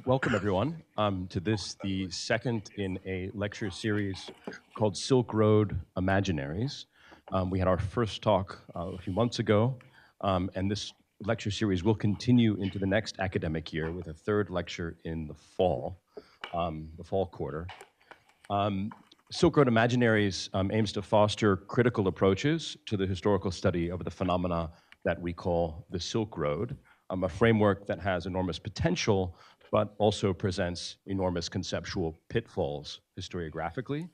Welcome everyone to this, the second in a lecture series called Silk Road Imaginaries. We had our first talk a few months ago, and this lecture series will continue into the next academic year with a third lecture in the fall quarter. Silk Road Imaginaries aims to foster critical approaches to the historical study of the phenomena that we call the Silk Road, a framework that has enormous potential, but also presents enormous conceptual pitfalls historiographically.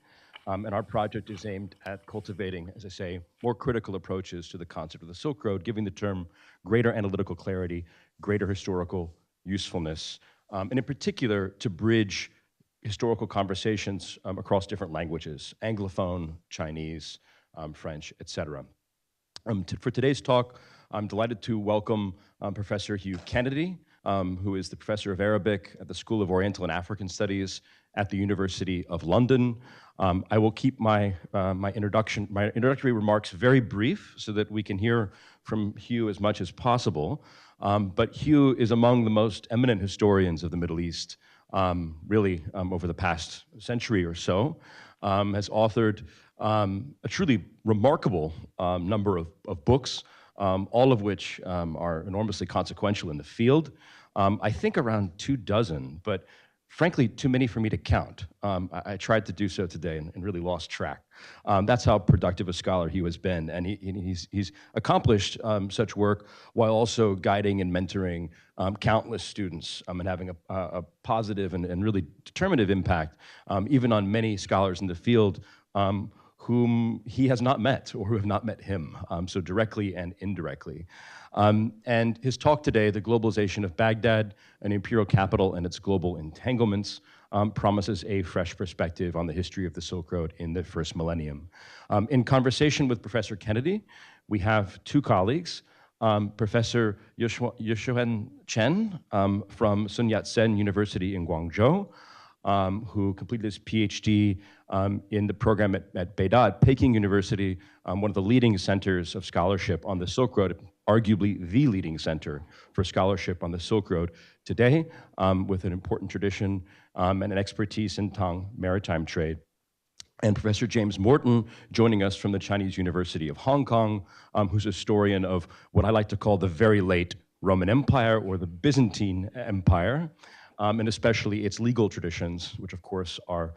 And our project is aimed at cultivating, as I say, more critical approaches to the concept of the Silk Road, giving the term greater analytical clarity, greater historical usefulness, and in particular to bridge historical conversations across different languages, Anglophone, Chinese, French, etc. For today's talk, I'm delighted to welcome Professor Hugh Kennedy, who is the professor of Arabic at the School of Oriental and African Studies at the University of London. I will keep my introductory remarks very brief so that we can hear from Hugh as much as possible. But Hugh is among the most eminent historians of the Middle East, really over the past century or so, has authored a truly remarkable number of books, all of which are enormously consequential in the field. I think around 24, but frankly, too many for me to count. I tried to do so today and really lost track. That's how productive a scholar he has been, and he's accomplished such work while also guiding and mentoring countless students and having a positive and really determinative impact, even on many scholars in the field whom he has not met or who have not met him, so directly and indirectly. And his talk today, The Globalization of Baghdad, an Imperial Capital and its Global Entanglements, promises a fresh perspective on the history of the Silk Road in the first millennium. In conversation with Professor Kennedy, we have two colleagues, Professor Yexuan Chen from Sun Yat-sen University in Guangzhou, who completed his PhD in the program at Baghdad, Peking University, one of the leading centers of scholarship on the Silk Road, arguably the leading center for scholarship on the Silk Road today, with an important tradition and an expertise in Tang maritime trade. And Professor James Morton joining us from the Chinese University of Hong Kong, who's a historian of what I like to call the very late Roman Empire or the Byzantine Empire, and especially its legal traditions, which of course are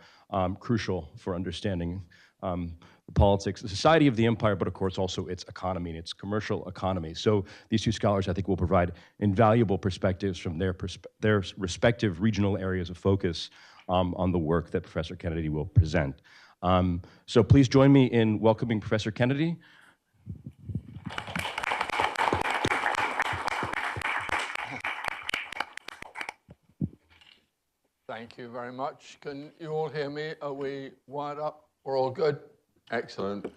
crucial for understanding the politics, the society of the empire, but of course also its economy and its commercial economy. So these two scholars, I think, will provide invaluable perspectives from their respective regional areas of focus on the work that Professor Kennedy will present. So please join me in welcoming Professor Kennedy. Thank you very much. Can you all hear me? Are we wired up? We're all good? Excellent.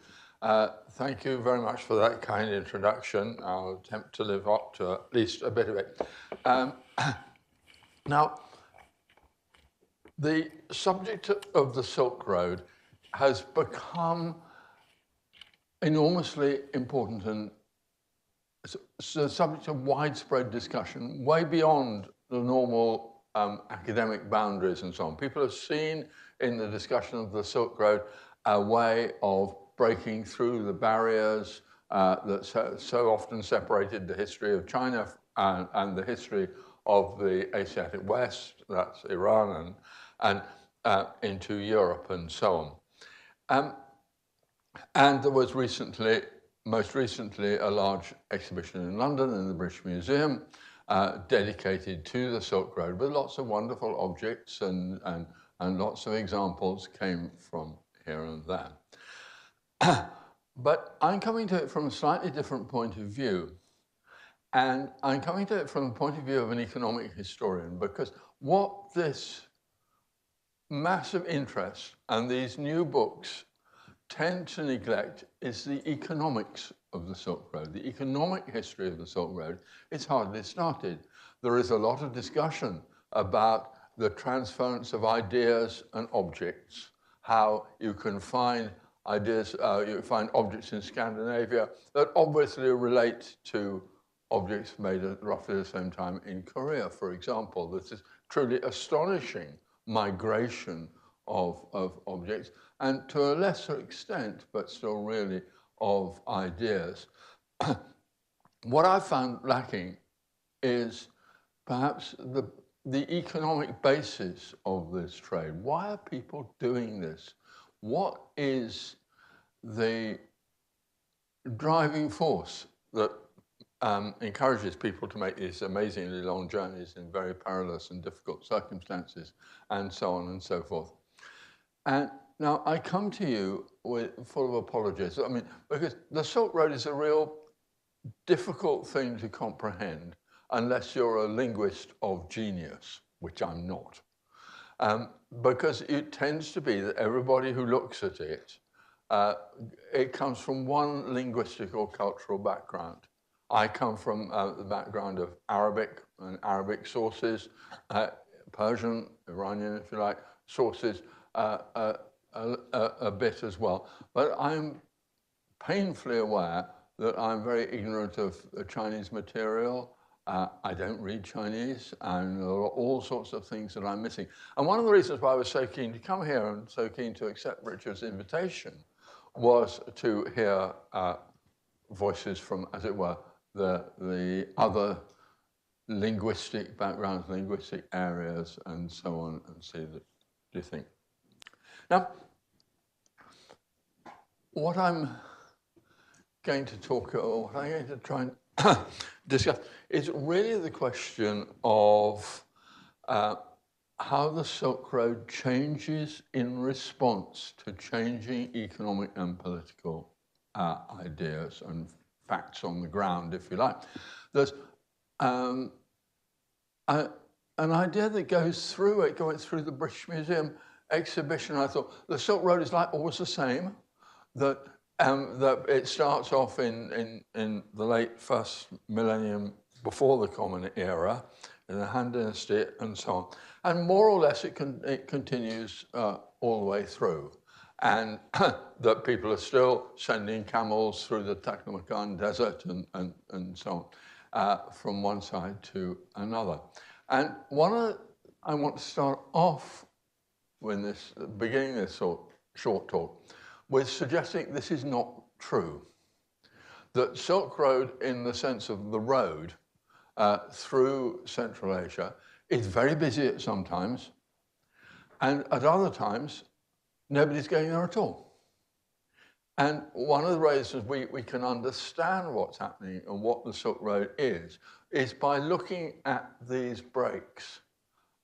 Thank you very much for that kind introduction. I'll attempt to live up to at least a bit of it. Now, the subject of the Silk Road has become enormously important and it's the subject of widespread discussion, way beyond the normal academic boundaries and so on. People have seen in the discussion of the Silk Road a way of breaking through the barriers that so often separated the history of China and the history of the Asiatic West, that's Iran, and into Europe and so on. And there was most recently, a large exhibition in London in the British Museum dedicated to the Silk Road with lots of wonderful objects and lots of examples came from here and there. But I'm coming to it from a slightly different point of view. And I'm coming to it from the point of view of an economic historian, because what this massive interest and these new books tend to neglect is the economics of the Silk Road. The economic history of the Silk Road is hardly started. There is a lot of discussion about the transference of ideas and objects, how you can find ideas, you find objects in Scandinavia that obviously relate to objects made at roughly the same time in Korea, for example. This is truly astonishing migration of objects, and to a lesser extent, but still really of ideas. What I found lacking is perhaps the economic basis of this trade. Why are people doing this? What is the driving force that encourages people to make these amazingly long journeys in very perilous and difficult circumstances, and so on and so forth? And now I come to you full of apologies. I mean, because the Silk Road is a real difficult thing to comprehend unless you're a linguist of genius, which I'm not. Because it tends to be that everybody who looks at it, it comes from one linguistic or cultural background. I come from the background of Arabic and Arabic sources, Persian, Iranian, if you like, sources, a bit as well. But I'm painfully aware that I'm very ignorant of Chinese material. I don't read Chinese, and there are all sorts of things that I'm missing. And one of the reasons why I was so keen to come here and so keen to accept Richard's invitation was to hear voices from, as it were, the other linguistic backgrounds, linguistic areas, and so on, and see that, do you think? Now, what I'm going to talk, or what I'm going to try and discuss, is really the question of how the Silk Road changes in response to changing economic and political ideas and facts on the ground, if you like. There's an idea that goes through it, going through the British Museum exhibition. I thought the Silk Road is like always the same, that it starts off in the late first millennium before the Common Era, in the Han Dynasty and so on. And more or less it continues all the way through. And that people are still sending camels through the Taklamakan Desert and so on, from one side to another. And I want to start off with this, beginning this short talk, with suggesting this is not true. That Silk Road, in the sense of the road through Central Asia, is very busy at some times, and at other times, nobody's going there at all. And one of the reasons we can understand what's happening and what the Silk Road is by looking at these breaks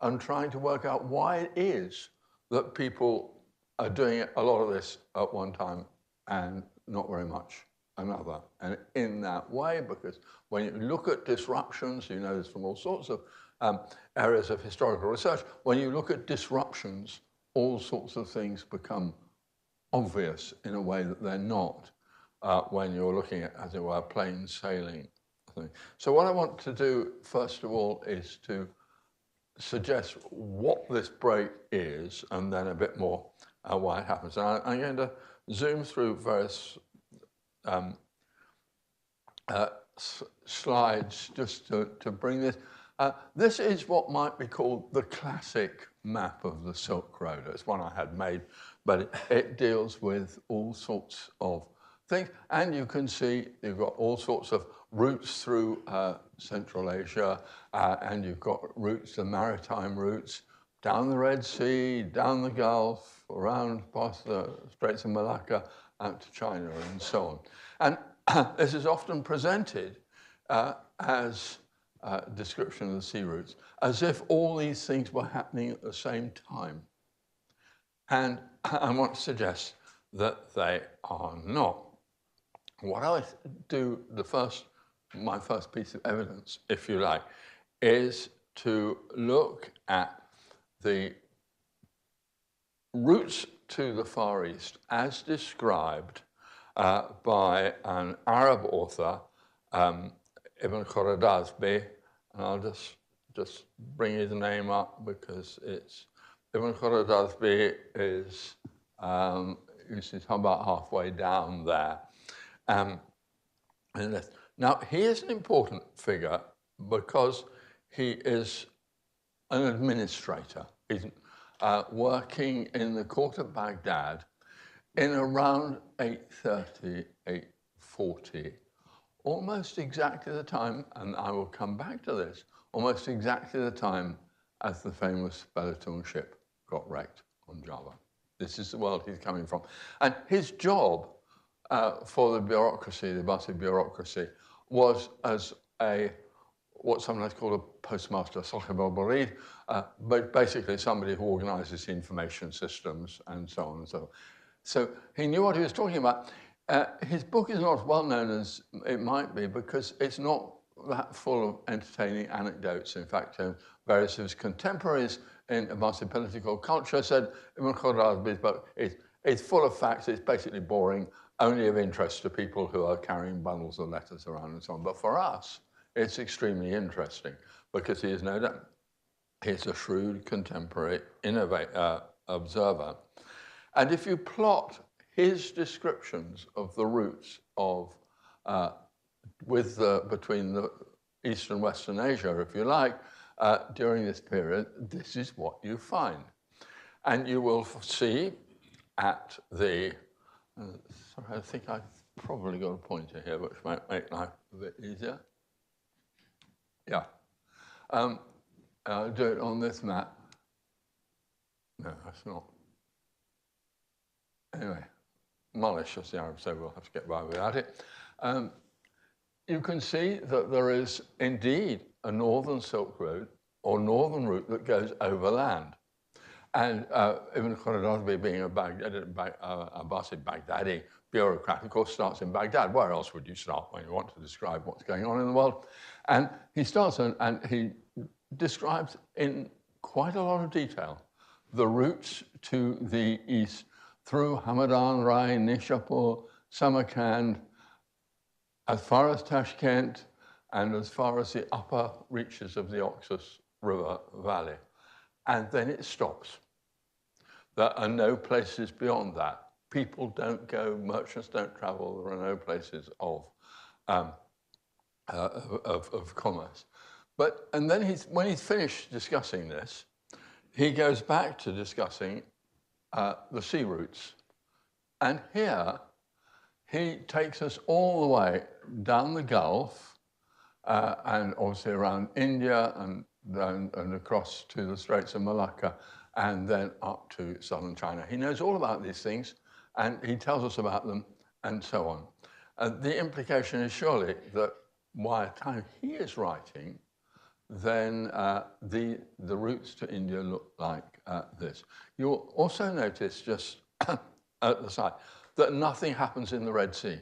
and trying to work out why it is that people are doing a lot of this at one time and not very much another. And in that way, because when you look at disruptions, you know this from all sorts of areas of historical research, when you look at disruptions, all sorts of things become obvious in a way that they're not when you're looking at, as it were, plain sailing. So what I want to do, first of all, is to suggest what this break is, and then a bit more why it happens. And I'm going to zoom through various slides just to bring this. This is what might be called the classic map of the Silk Road. It's one I had made, but it deals with all sorts of things. And you can see you've got all sorts of routes through Central Asia, and you've got routes, the maritime routes, down the Red Sea, down the Gulf, around past the Straits of Malacca, out to China, and so on. And this is often presented as a description of the sea routes, as if all these things were happening at the same time. And I want to suggest that they are not. What I do, my first piece of evidence, if you like, is to look at the routes to the Far East as described by an Arab author, Ibn Khordadbeh, and I'll just bring his name up because it's Ibn Khordadbeh is about halfway down there. Now, he is an important figure because he is an administrator. He's working in the court of Baghdad in around 830, 840, almost exactly the time, and I will come back to this, almost exactly the time as the famous Belatung ship got wrecked on Java. This is the world he's coming from. And his job for the bureaucracy, the Abbasid bureaucracy, was as what's sometimes called a postmaster, Sahib al-Barid, but basically somebody who organizes information systems and so on and so on. So he knew what he was talking about. His book is not as well known as it might be because it's not that full of entertaining anecdotes. In fact, various of his contemporaries in Abbasid political culture said Ibn Khaldun's book is full of facts. It's basically boring, only of interest to people who are carrying bundles of letters around and so on. But for us, it's extremely interesting because he is no doubt, he's a shrewd contemporary observer. And if you plot his descriptions of the routes of between the East and Western Asia, if you like, during this period, this is what you find. And you will see at the, sorry, I think I've probably got a pointer here, which might make life a bit easier. Yeah. I'll do it on this map. No, that's not. Anyway, Malish, as the Arabs say, we'll have to get by without it. You can see that there is indeed a northern Silk Road or northern route that goes overland. And Ibn Khaldun, being a Abbasid Baghdadi bureaucrat, of course, starts in Baghdad. Where else would you start when you want to describe what's going on in the world? And he starts and he describes in quite a lot of detail the routes to the east through Hamadan, Rai, Nishapur, Samarkand, as far as Tashkent, and as far as the upper reaches of the Oxus River Valley. And then it stops. There are no places beyond that. People don't go, merchants don't travel, there are no places of commerce. And then when he's finished discussing this, he goes back to discussing the sea routes. And here, he takes us all the way down the Gulf and obviously around India and across to the Straits of Malacca and then up to southern China. He knows all about these things and he tells us about them and so on. The implication is surely that by the time he is writing, then the routes to India look like this. You'll also notice just at the side that nothing happens in the Red Sea.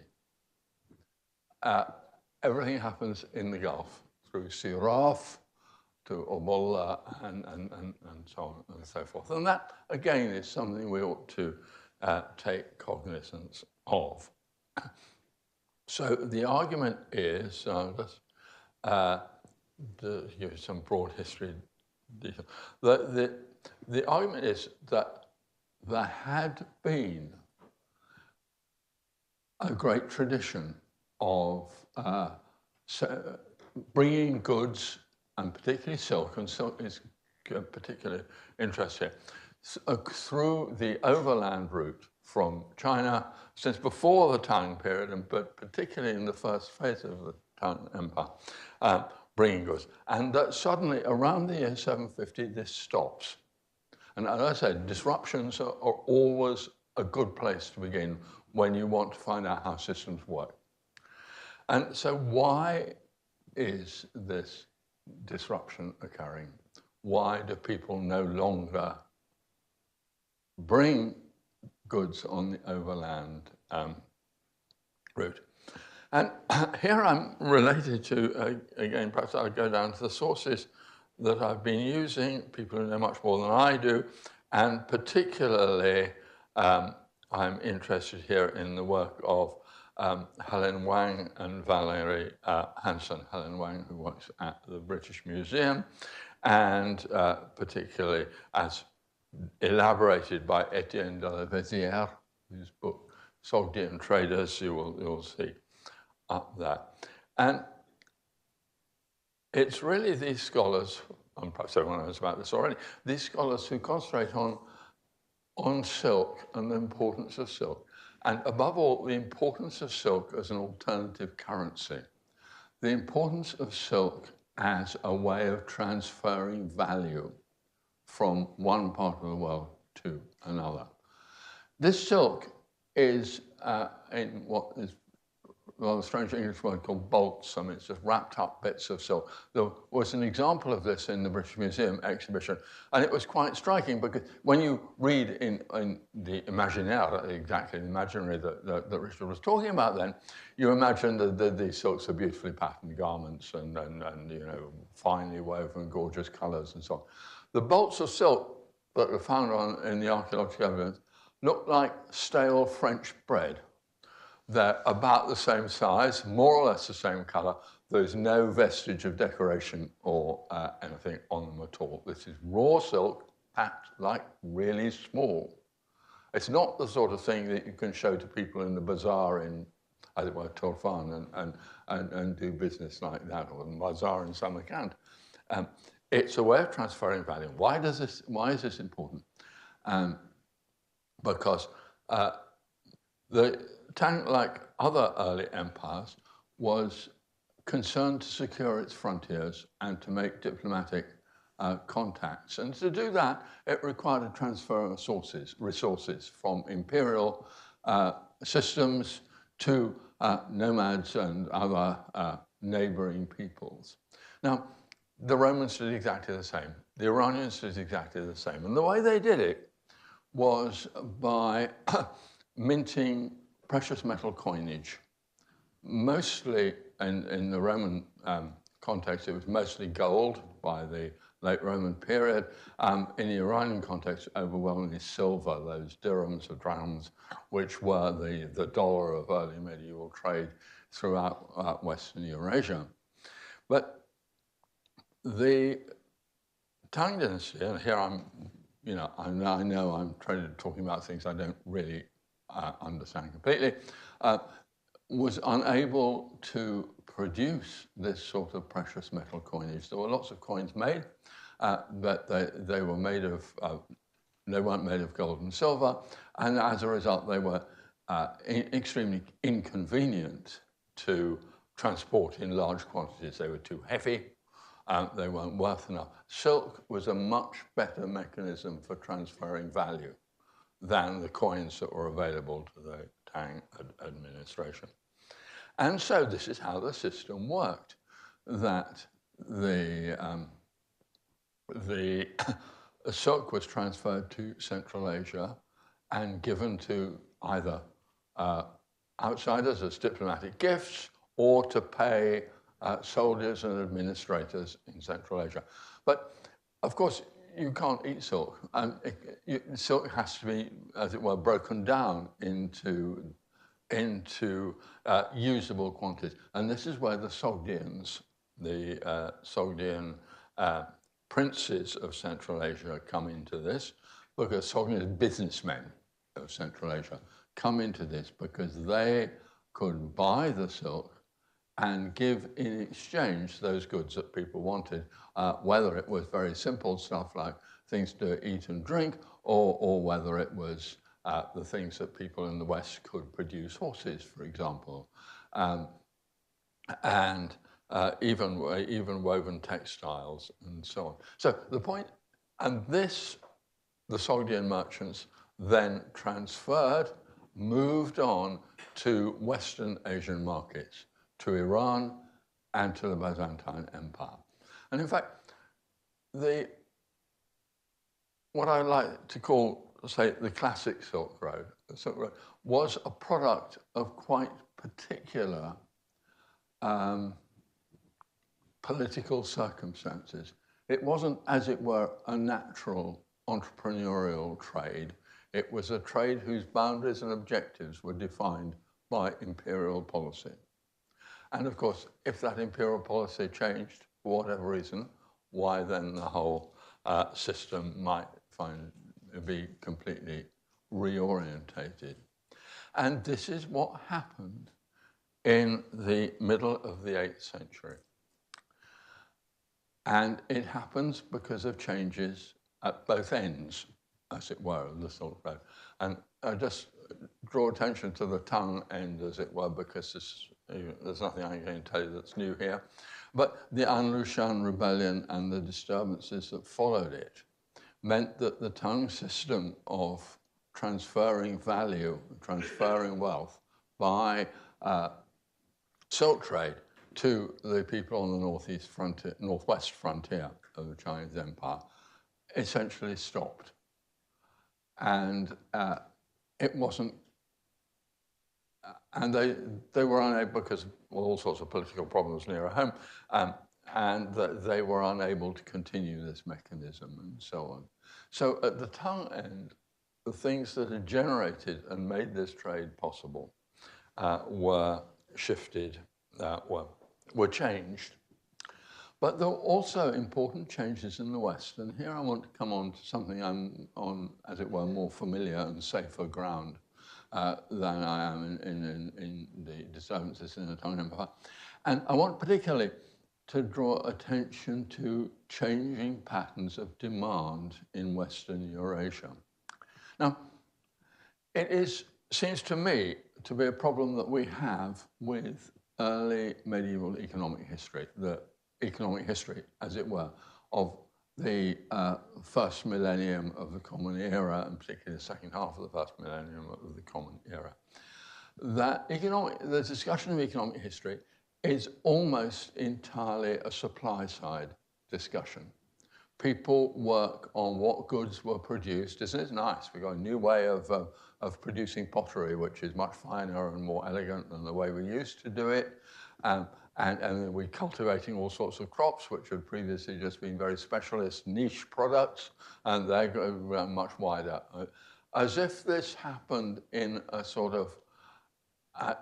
Everything happens in the Gulf through Siraf to Obolla and so on and so forth. And that, again, is something we ought to take cognizance of. So the argument is, let's give you some broad history detail. The argument is that there had been a great tradition of bringing goods, and particularly silk, and silk is a particular interest here, through the overland route from China since before the Tang period, but particularly in the first phase of the Tang Empire, bringing goods. And that suddenly, around the year 750, this stops. And as I said, disruptions are always a good place to begin when you want to find out how systems work. And so why is this disruption occurring? Why do people no longer bring goods on the overland route? And here I'm related to, again, perhaps I'll go down to the sources that I've been using, people who know much more than I do, and particularly I'm interested here in the work of Helen Wang and Valerie Hansen. Helen Wang, who works at the British Museum, and particularly as elaborated by Etienne de la Vézière, whose book, Sogdian Traders, you'll see up there. And it's really these scholars, and perhaps everyone knows about this already, these scholars who concentrate on silk and the importance of silk, and above all, the importance of silk as an alternative currency, the importance of silk as a way of transferring value from one part of the world to another. This silk is in what is a rather strange English word called bolts. I mean, it's just wrapped up bits of silk. There was an example of this in the British Museum exhibition, and it was quite striking because when you read in the imaginaire, exactly the imaginary that Richard was talking about then, you imagine that these silks are beautifully patterned garments and you know, finely woven, gorgeous colours and so on. The bolts of silk that were found in the archaeological evidence look like stale French bread. They're about the same size, more or less the same colour. There's no vestige of decoration or anything on them at all. This is raw silk packed like really small. It's not the sort of thing that you can show to people in the bazaar in, as it were, Torfan and do business like that, or the bazaar in Samarkand. It's a way of transferring value. Why is this important? Because the Tang, like other early empires, was concerned to secure its frontiers and to make diplomatic contacts. And to do that, it required a transfer of resources from imperial systems to nomads and other neighboring peoples. Now, the Romans did exactly the same. The Iranians did exactly the same. And the way they did it was by minting precious metal coinage. Mostly in the Roman context, it was mostly gold by the late Roman period. In the Iranian context, overwhelmingly silver, those dirhams or drachms, which were the dollar of early medieval trade throughout Western Eurasia. But the Tang dynasty, and here I know I'm talking about things I don't really understand completely, was unable to produce this sort of precious metal coinage. There were lots of coins made, but they were made of, they weren't made of gold and silver, and as a result, they were extremely inconvenient to transport in large quantities. They were too heavy. They weren't worth enough. Silk was a much better mechanism for transferring value than the coins that were available to the Tang administration. And so this is how the system worked, that the silk was transferred to Central Asia and given to either outsiders as diplomatic gifts or to pay soldiers and administrators in Central Asia. But of course, you can't eat silk. Silk has to be, as it were, broken down into usable quantities. And this is where the Sogdians, the Sogdian princes of Central Asia come into this, because Sogdian businessmen of Central Asia come into this because they could buy the silk and give in exchange those goods that people wanted, whether it was very simple stuff like things to eat and drink, or whether it was the things that people in the West could produce, horses, for example, and even woven textiles and so on. So the point, and this, the Sogdian merchants then transferred, moved on to Western Asian markets, to Iran and to the Byzantine Empire. And in fact, what I like to call, say, the classic Silk Road, was a product of quite particular political circumstances. It wasn't, as it were, a natural entrepreneurial trade. It was a trade whose boundaries and objectives were defined by imperial policy. And of course, if that imperial policy changed for whatever reason, why then the whole system might be completely reorientated. And this is what happened in the middle of the 8th century. And it happens because of changes at both ends, as it were, of the Silk Road. And I just draw attention to the tongue end, as it were, because there's nothing I can tell you that's new here. But the An-Lushan rebellion and the disturbances that followed it meant that the tongue system of transferring value, transferring wealth by silk trade to the people on the northwest frontier of the Chinese Empire essentially stopped. And it wasn't, and they were unable, because of all sorts of political problems nearer home, and they were unable to continue this mechanism and so on. So at the tongue end, the things that had generated and made this trade possible were shifted, were changed. But there were also important changes in the West. And here I want to come on to something I'm on, as it were, more familiar and safer ground than I am in the disturbances in the Tang Empire. And I want particularly to draw attention to changing patterns of demand in Western Eurasia. Now, it seems to me to be a problem that we have with early medieval economic history, the economic history, as it were, of the first millennium of the Common Era, and particularly the second half of the first millennium of the Common Era. The discussion of economic history is almost entirely a supply-side discussion. People work on what goods were produced. Isn't it nice? We've got a new way of producing pottery, which is much finer and more elegant than the way we used to do it. And we're cultivating all sorts of crops, which had previously just been very specialist niche products, and they go much wider. As if this happened in a sort of,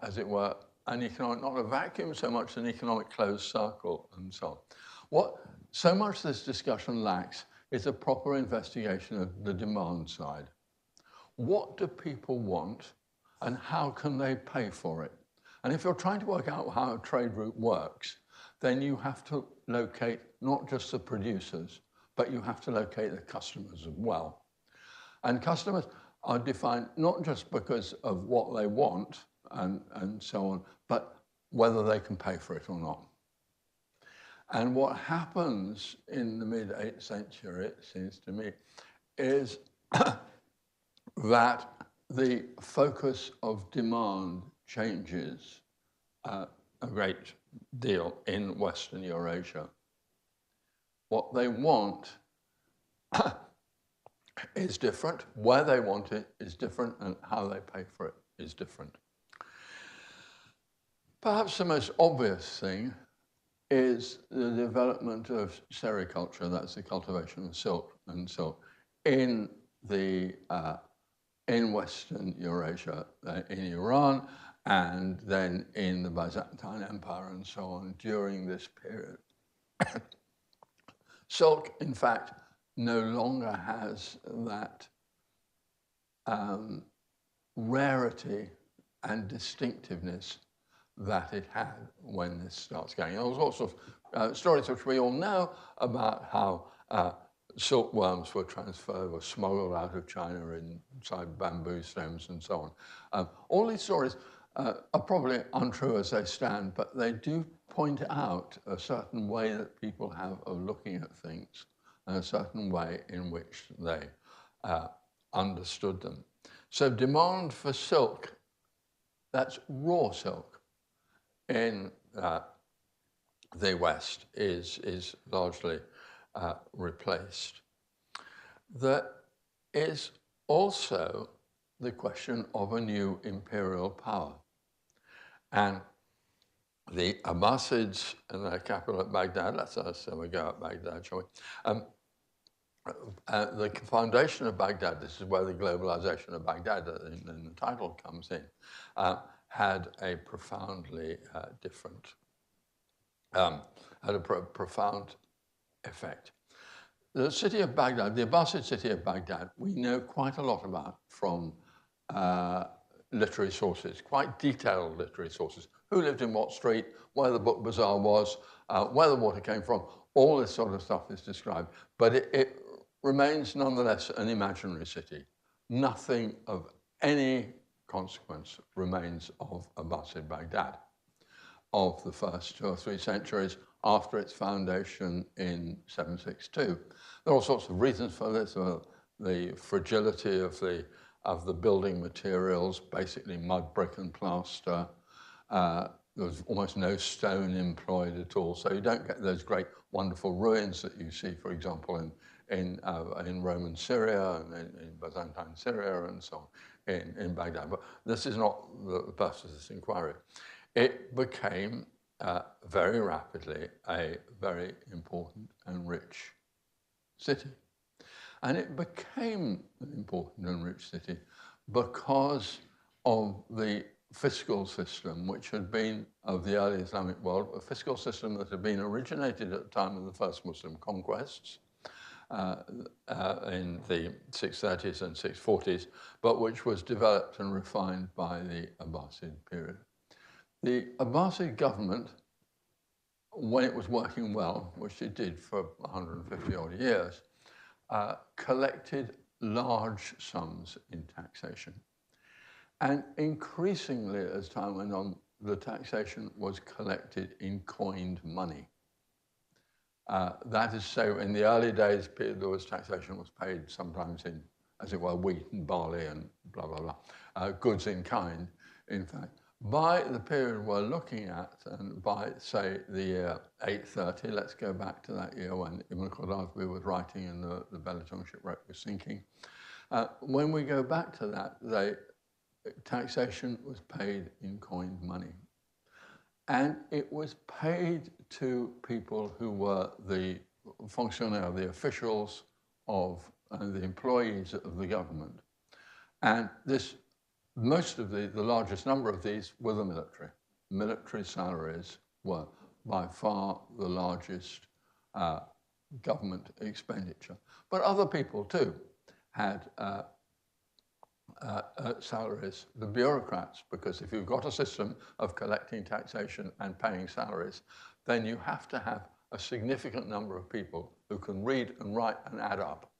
as it were, an economic, not a vacuum so much, an economic closed circle and so on. What so much this discussion lacks is a proper investigation of the demand side. What do people want and how can they pay for it? And if you're trying to work out how a trade route works, then you have to locate not just the producers, but you have to locate the customers as well. And customers are defined not just because of what they want and so on, but whether they can pay for it or not. And what happens in the mid-8th century, it seems to me, is that the focus of demand changes a great deal in Western Eurasia. What they want is different, where they want it is different, and how they pay for it is different. Perhaps the most obvious thing is the development of sericulture, that's the cultivation of silk and silk, in Western Eurasia, in Iran, and then in the Byzantine Empire and so on during this period. Silk, in fact, no longer has that rarity and distinctiveness that it had when this starts going. There was all sorts of stories which we all know about how silkworms were transferred, were smuggled out of China inside bamboo stems and so on. All these stories are probably untrue as they stand, but they do point out a certain way that people have of looking at things and a certain way in which they understood them. So demand for silk, that's raw silk, in the West is largely replaced. There is also the question of a new imperial power. And the Abbasids and their capital at Baghdad, let's have a go at Baghdad, shall we? The foundation of Baghdad, this is where the globalization of Baghdad in the title comes in, had a profoundly different, had a profound effect. The city of Baghdad, the Abbasid city of Baghdad, we know quite a lot about from literary sources, quite detailed literary sources. who lived in what street, where the book bazaar was, where the water came from. All this sort of stuff is described. But it remains nonetheless an imaginary city. Nothing of any consequence remains of Abbasid Baghdad of the first 2 or 3 centuries after its foundation in 762. There are all sorts of reasons for this. The fragility of the building materials, basically mud, brick and plaster. There was almost no stone employed at all. So you don't get those great, wonderful ruins that you see, for example, in Roman Syria and in Byzantine Syria and so on in Baghdad. But this is not the purpose of this inquiry. It became very rapidly a very important and rich city. And it became an important and rich city because of the fiscal system, which had been of the early Islamic world, a fiscal system that had been originated at the time of the first Muslim conquests in the 630s and 640s, but which was developed and refined by the Abbasid period. The Abbasid government, when it was working well, which it did for 150 odd years, collected large sums in taxation. And increasingly, as time went on, the taxation was collected in coined money. That is to say, in the early days, there was taxation was paid sometimes in, as it were, wheat and barley and blah, blah, blah, goods in kind, in fact. By the period we're looking at, and by, say, the year 830, let's go back to that year when Ibn Khaldun was writing and the Belaton shipwreck was sinking. When we go back to that, taxation was paid in coined money. And it was paid to people who were the fonctionnaires, the officials of the employees of the government. And this, most of the largest number of these were the military. Military salaries were by far the largest government expenditure. But other people too had salaries, the bureaucrats, because if you've got a system of collecting taxation and paying salaries, then you have to have a significant number of people who can read and write and add up.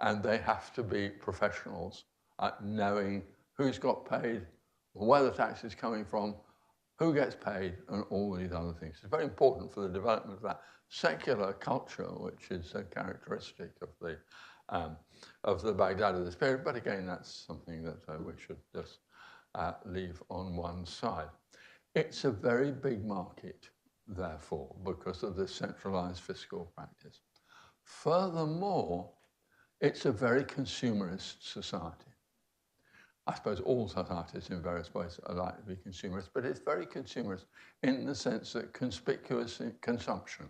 And they have to be professionals at knowing who's got paid, where the tax is coming from, who gets paid, and all these other things. It's very important for the development of that secular culture, which is a characteristic of the Baghdad of this period. But again, that's something that we should just leave on one side. It's a very big market, therefore, because of this centralized fiscal practice. Furthermore, it's a very consumerist society. I suppose all societies in various ways are likely to be consumerist, but it's very consumerist in the sense that conspicuous consumption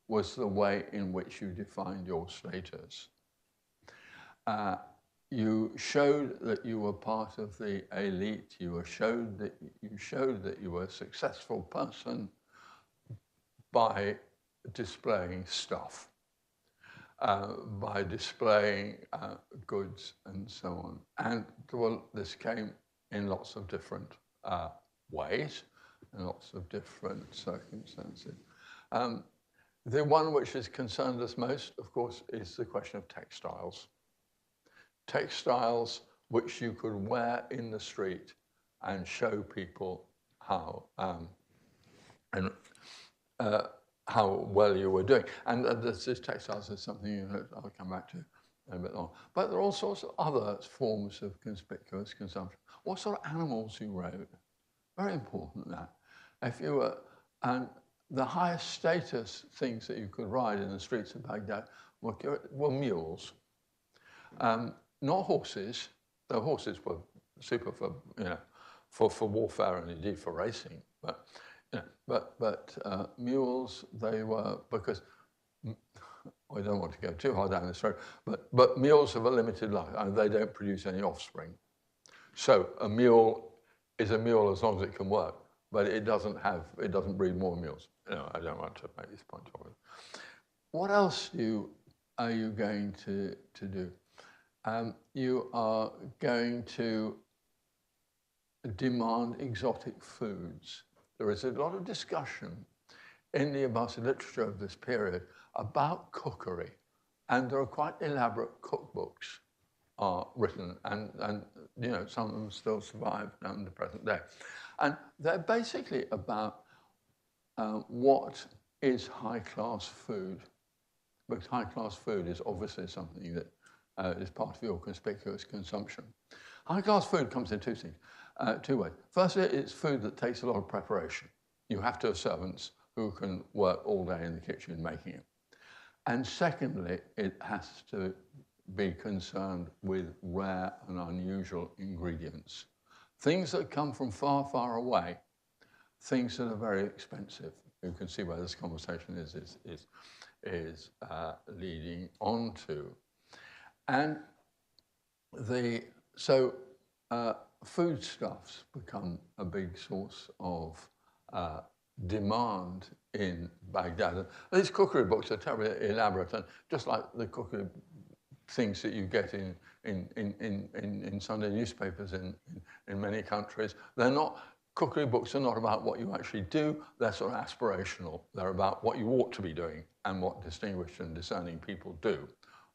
was the way in which you defined your status. You showed that you were part of the elite. You showed that you were a successful person by displaying stuff, by displaying goods and so on. And well, this came in lots of different ways, in lots of different circumstances. The one which has concerned us most, of course, is the question of textiles. Textiles which you could wear in the street and show people how well you were doing. And this textiles is something I'll come back to in a bit longer. But there are all sorts of other forms of conspicuous consumption. What sort of animals you rode? Very important that. If you were, and the highest status things that you could ride in the streets of Baghdad were mules. Not horses, though horses were super for, for warfare and indeed for racing. But mules, they were, because I don't want to go too hard down this road, but mules have a limited life and they don't produce any offspring. So a mule is a mule as long as it can work, but it doesn't breed more mules. I don't want to make this point of it. What else are you going to do? You are going to demand exotic foods. there is a lot of discussion in the Abbasid literature of this period about cookery, and there are quite elaborate cookbooks are written, and you know, some of them still survive down to the present day. And they're basically about what is high-class food, because high-class food is obviously something that is part of your conspicuous consumption. High-class food comes in two ways. Firstly, it's food that takes a lot of preparation. You have to have servants who can work all day in the kitchen making it. And secondly, it has to be concerned with rare and unusual ingredients. Things that come from far, far away, things that are very expensive. You can see where this conversation is leading on to. And so foodstuffs become a big source of demand in Baghdad. And these cookery books are terribly elaborate, and just like the cookery things that you get in Sunday newspapers in many countries, cookery books are not about what you actually do, they're sort of aspirational. They're about what you ought to be doing and what distinguished and discerning people do,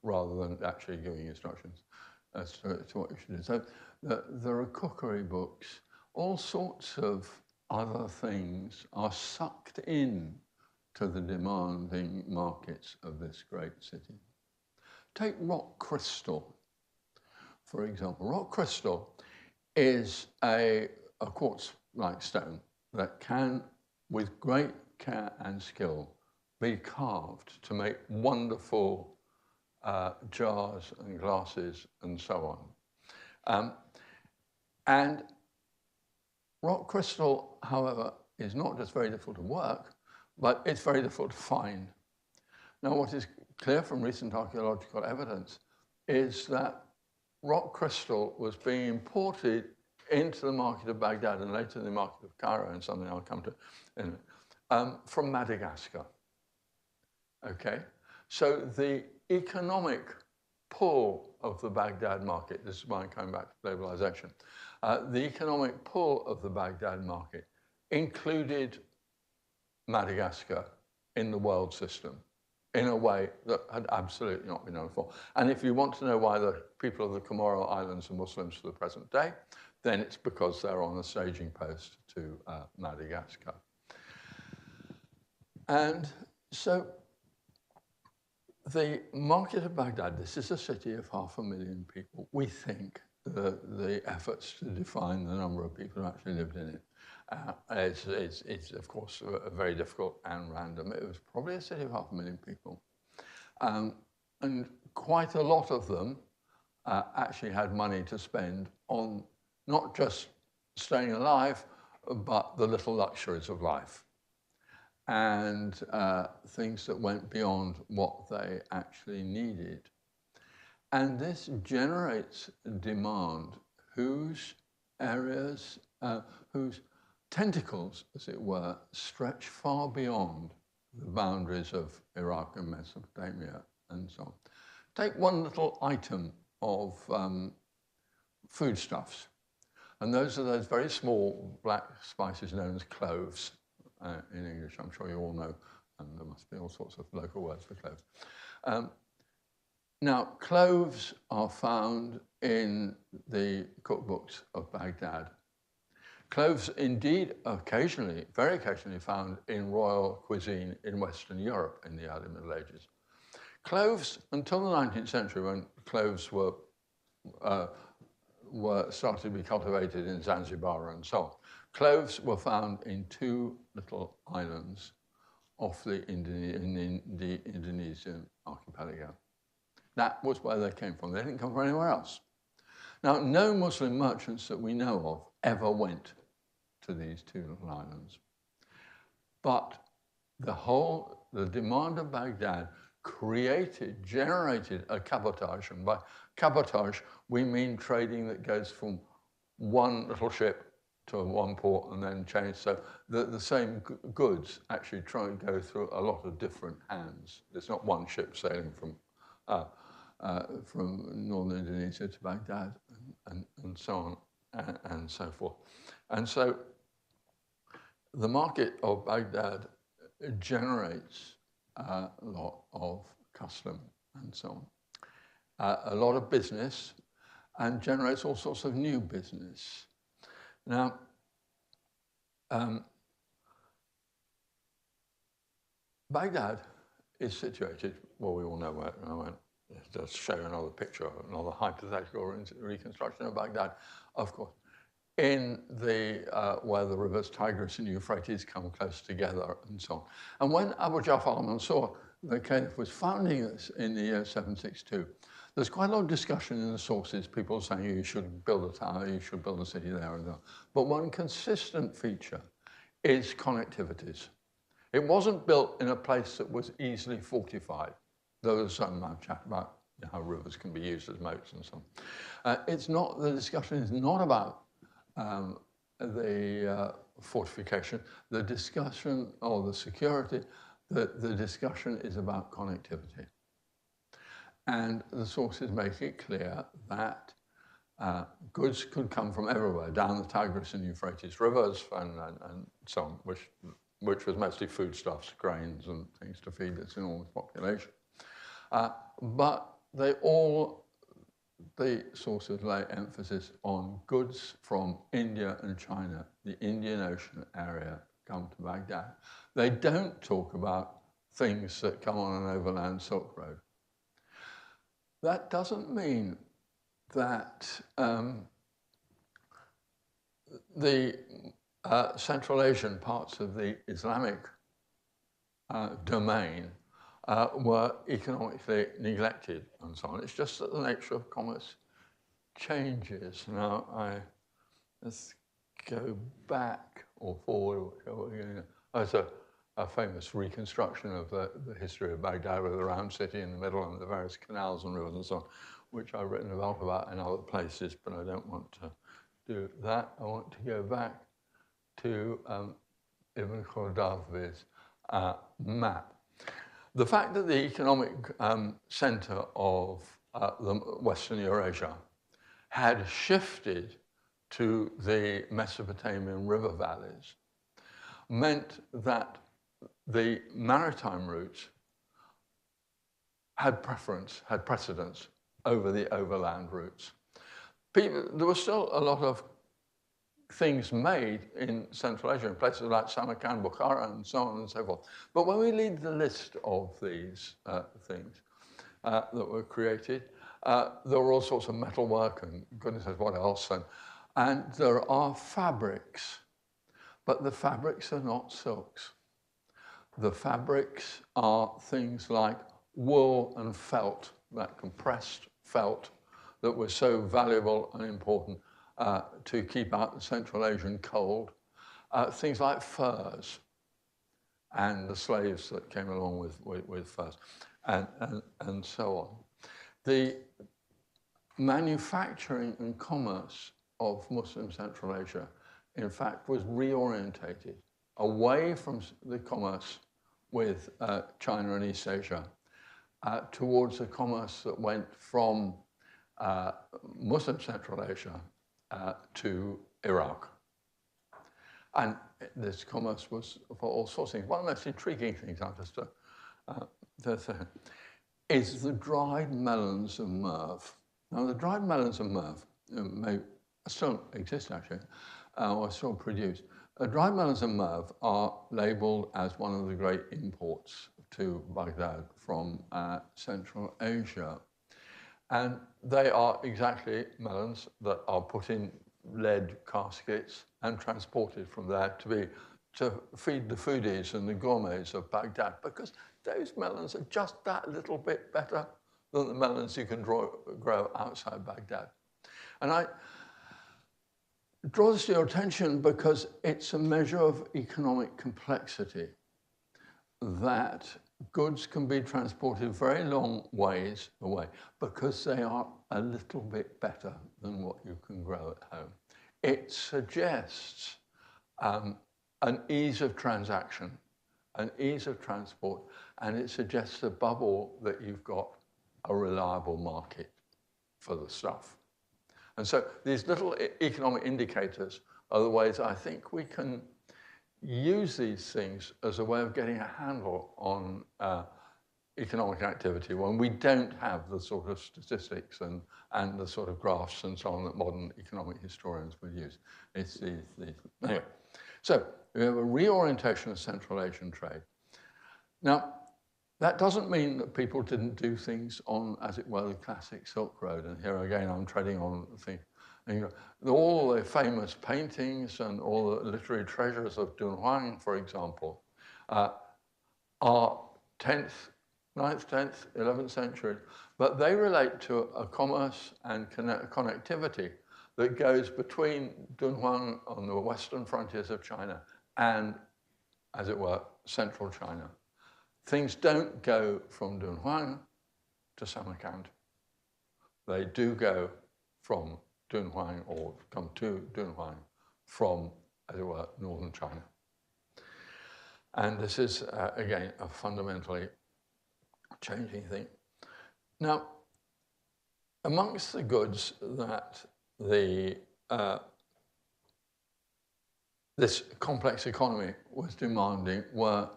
rather than actually giving instructions as to what you should do. So there are cookery books. All sorts of other things are sucked in to the demanding markets of this great city. Take rock crystal, for example. Rock crystal is a quartz-like stone that can, with great care and skill, be carved to make wonderful jars and glasses and so on. And rock crystal, however, is not just very difficult to work, but it's very difficult to find. Now, what is clear from recent archaeological evidence is that rock crystal was being imported into the market of Baghdad and later the market of Cairo, and something I'll come to in a minute, from Madagascar. Okay? So the economic pull of the Baghdad market, this is why I'm coming back to globalization, the economic pull of the Baghdad market included Madagascar in the world system in a way that had absolutely not been done before. And if you want to know why the people of the Comoro Islands are Muslims to the present day, then it's because they're on a staging post to Madagascar. And so the market of Baghdad, this is a city of 500,000 people. We think the efforts to define the number of people who actually lived in it, it's of course very difficult and random. It was probably a city of 500,000 people. And quite a lot of them actually had money to spend on not just staying alive, but the little luxuries of life and things that went beyond what they actually needed. And this generates demand whose areas, whose tentacles, as it were, stretch far beyond the boundaries of Iraq and Mesopotamia and so on. Take one little item of foodstuffs. And those are those very small black spices known as cloves in English. I'm sure you all know, and there must be all sorts of local words for cloves. Now, cloves are found in the cookbooks of Baghdad. Cloves, indeed, occasionally, very occasionally found in royal cuisine in Western Europe in the early Middle Ages. Cloves, until the 19th century, when cloves were started to be cultivated in Zanzibar and so on, cloves were found in two little islands off the Indonesian archipelago. That was where they came from. They didn't come from anywhere else. Now, no Muslim merchants that we know of ever went to these two little islands. But the demand of Baghdad generated a cabotage. And by cabotage, we mean trading that goes from one little ship to one port and then change. So the same goods actually try and go through a lot of different hands. There's not one ship sailing from northern Indonesia to Baghdad and so on and so forth. And so the market of Baghdad generates a lot of custom and so on, a lot of business, and generates all sorts of new business. Now, Baghdad is situated, well, we all know where, I won't just show another picture, another hypothetical reconstruction of Baghdad, of course, in the, where the rivers Tigris and Euphrates come close together and so on. And when Abu Ja'far al-Mansur, the caliph, was founding this in the year 762, there's quite a lot of discussion in the sources, people saying you should build a tower, you should build a city there and there. But one consistent feature is connectivities. It wasn't built in a place that was easily fortified. There was some chat about how rivers can be used as moats and so on. It's not, the discussion is not about the fortification, the discussion or the security, the discussion is about connectivity. And the sources make it clear that goods could come from everywhere, down the Tigris and Euphrates rivers and so on, which was mostly foodstuffs, grains and things to feed this enormous population. But they all, the sources lay emphasis on goods from India and China, the Indian Ocean area, come to Baghdad. They don't talk about things that come on an overland Silk Road. That doesn't mean that the Central Asian parts of the Islamic domain were economically neglected and so on. It's just that the nature of commerce changes. Now, let's go back or forward. There's a famous reconstruction of the history of Baghdad with the round city in the middle and the various canals and rivers and so on, which I've written about in other places, but I don't want to do that. I want to go back to Ibn Khaldun's map. The fact that the economic center of the Western Eurasia had shifted to the Mesopotamian river valleys meant that the maritime routes had precedence over the overland routes. There were still a lot of things made in Central Asia, in places like Samarkand, Bukhara, and so on and so forth. But when we read the list of these things that were created, there were all sorts of metalwork and goodness knows what else, and there are fabrics, but the fabrics are not silks. The fabrics are things like wool and felt, that compressed felt that was so valuable and important to keep out the Central Asian cold. Things like furs and the slaves that came along with furs and so on. The manufacturing and commerce of Muslim Central Asia, in fact, was reorientated away from the commerce with China and East Asia towards a commerce that went from Muslim Central Asia to Iraq. And this commerce was for all sorts of things. One of the most intriguing things, I'll just say, is the dried melons of Merv. Now, the dried melons of Merv may still exist, actually, or still produced. Dried melons of Merv are labeled as one of the great imports to Baghdad from Central Asia. And they are exactly melons that are put in lead caskets and transported from there to feed the foodies and the gourmets of Baghdad, because those melons are just that little bit better than the melons you can grow outside Baghdad. And I draw this to your attention because it's a measure of economic complexity, that goods can be transported very long ways away because they are a little bit better than what you can grow at home. It suggests an ease of transaction, an ease of transport, and it suggests above all that you've got a reliable market for the stuff. And so these little economic indicators are the ways I think we can use these things as a way of getting a handle on economic activity when we don't have the sort of statistics and the sort of graphs and so on that modern economic historians would use. It's these. Anyway, so we have a reorientation of Central Asian trade. Now, that doesn't mean that people didn't do things on, as it were, the classic Silk Road. And here again, I'm treading on the thing. And, you know, all the famous paintings and all the literary treasures of Dunhuang, for example, are 10th, 9th, 10th, 11th century, but they relate to a commerce and connectivity that goes between Dunhuang on the western frontiers of China and, as it were, central China. Things don't go from Dunhuang to Samarkand. They do go from Dunhuang or come to Dunhuang from, as it were, northern China. And this is, again, a fundamentally changing thing. Now, amongst the goods that this complex economy was demanding were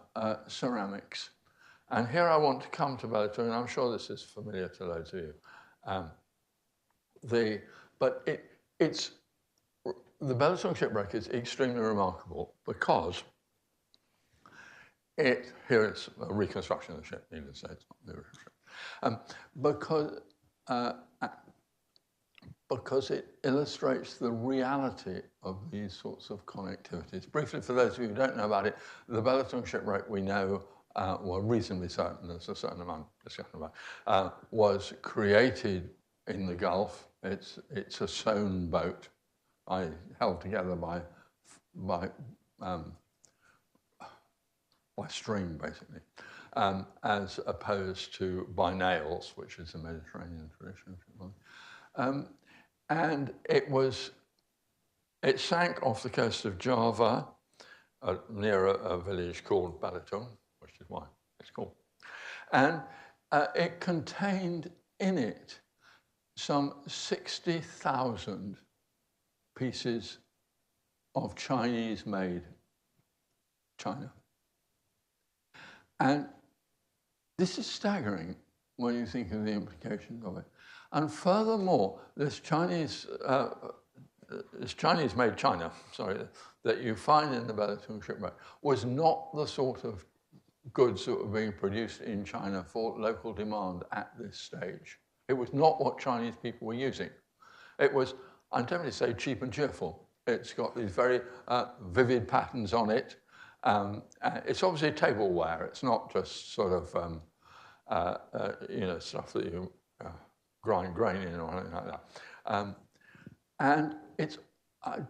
ceramics. And here I want to come to Balaton, and I'm sure this is familiar to loads of you. The Balaton shipwreck is extremely remarkable because here is a reconstruction of the ship, needless to say, it's not the original ship. Because it illustrates the reality of these sorts of connectivities. Briefly, for those of you who don't know about it, the Balaton shipwreck we know, well, reasonably certain, there's a certain amount of discussion about, was created in the Gulf. It's a sewn boat, held together by string, basically, as opposed to by nails, which is the Mediterranean tradition. And it sank off the coast of Java near a village called Balaton, which is why it's called. And it contained in it some 60,000 pieces of Chinese-made china. And this is staggering when you think of the implications of it. And furthermore, this Chinese-made china, that you find in the Balaton shipwreck was not the sort of goods that were being produced in China for local demand at this stage. It was not what Chinese people were using. It was, I'm tempted to say, cheap and cheerful. It's got these very vivid patterns on it. It's obviously tableware. It's not just sort of, stuff that you grind grain in or anything like that. And it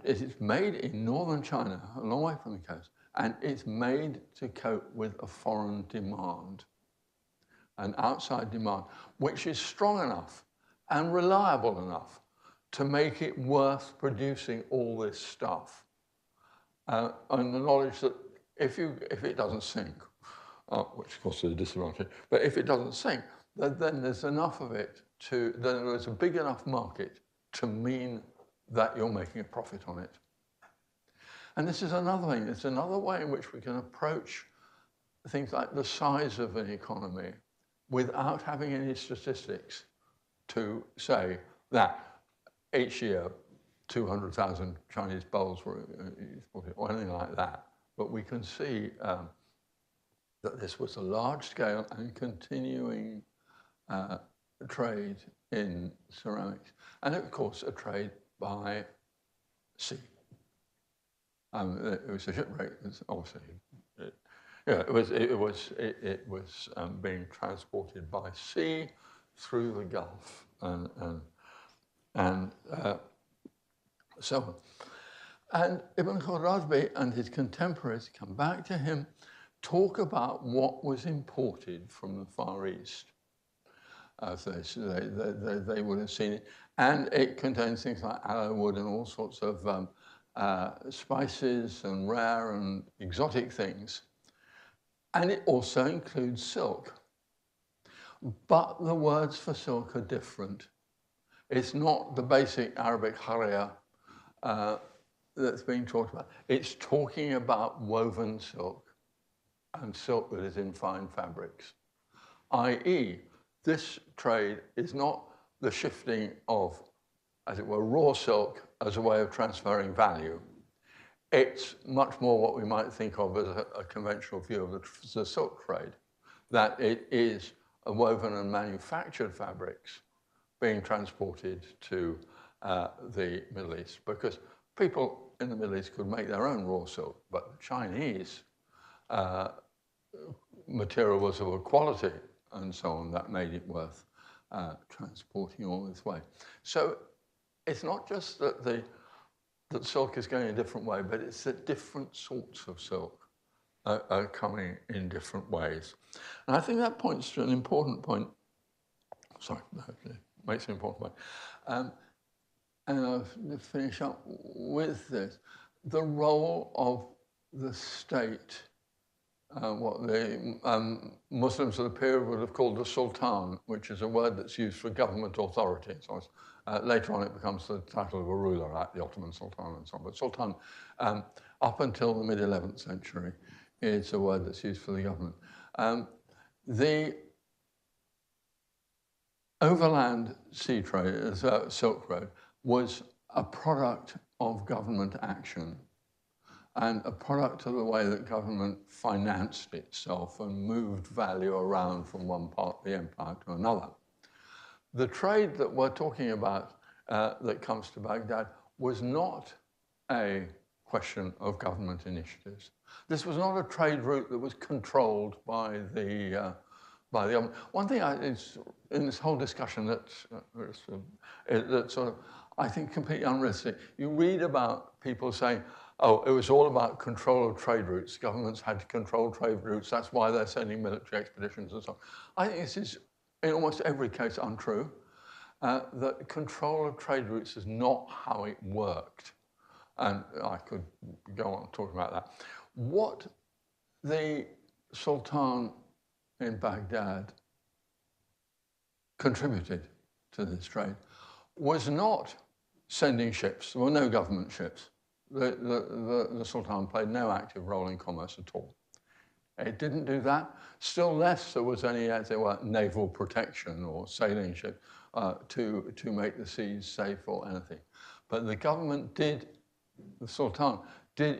is made in northern China, a long way from the coast, and it's made to cope with a foreign demand, an outside demand, which is strong enough and reliable enough to make it worth producing all this stuff. And the knowledge that if it doesn't sink, which of course is a disadvantage, but if it doesn't sink, then there's enough of it then there's a big enough market to mean that you're making a profit on it. And this is another thing. It's another way in which we can approach things like the size of an economy without having any statistics to say that each year 200,000 Chinese bowls were exported or anything like that. But we can see that this was a large-scale and continuing trade in ceramics, and of course a trade by sea. It was a shipwreck. Obviously, it was being transported by sea through the Gulf and so on. And Ibn Khaldun and his contemporaries come back to him, talk about what was imported from the Far East. They would have seen it. And it contains things like aloe wood and all sorts of spices and rare and exotic things. And it also includes silk. But the words for silk are different. It's not the basic Arabic haria, that's being talked about. It's talking about woven silk and silk that is in fine fabrics, i.e., this trade is not the shifting of, as it were, raw silk as a way of transferring value. It's much more what we might think of as a conventional view of the silk trade, that it is a woven and manufactured fabrics being transported to the Middle East, because people in the Middle East could make their own raw silk, but the Chinese material was of a quality and so on that made it worth transporting all this way. So it's not just that that silk is going a different way, but it's that different sorts of silk are coming in different ways. And I think that points to an important point. Sorry, it makes an important point. And I'll finish up with this. The role of the state, what the Muslims of the period would have called the sultan, which is a word that's used for government authority. So later on it becomes the title of a ruler, like the Ottoman Sultan and so on. But sultan, up until the mid-11th century, is a word that's used for the government. The overland sea trade, Silk Road, was a product of government action and a product of the way that government financed itself and moved value around from one part of the empire to another. The trade that we're talking about that comes to Baghdad was not a question of government initiatives. This was not a trade route that was controlled by the government. One thing is in this whole discussion that's sort of, I think, completely unrealistic. You read about people saying, oh, it was all about control of trade routes. Governments had to control trade routes. That's why they're sending military expeditions and so on. I think this is, in almost every case, untrue. That control of trade routes is not how it worked. And I could go on talking about that. What the Sultan in Baghdad contributed to this trade was not sending ships. There were no government ships. The Sultan played no active role in commerce at all. It didn't do that. Still less there was any, as it were, naval protection or sailing ships to make the seas safe or anything. But the government did, the Sultan did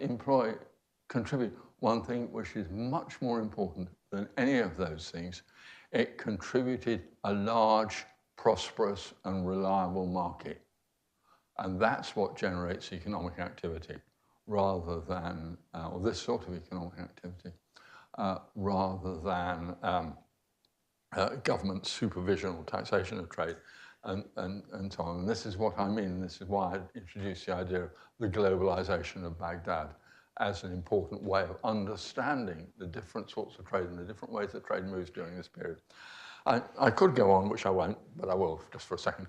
contribute one thing which is much more important than any of those things. It contributed a large, prosperous and reliable market. And that's what generates economic activity rather than, or this sort of economic activity, rather than government supervision or taxation of trade and so on. And this is what I mean, and this is why I introduced the idea of the globalization of Baghdad as an important way of understanding the different sorts of trade and the different ways that trade moves during this period. I could go on, which I won't, but I will just for a second,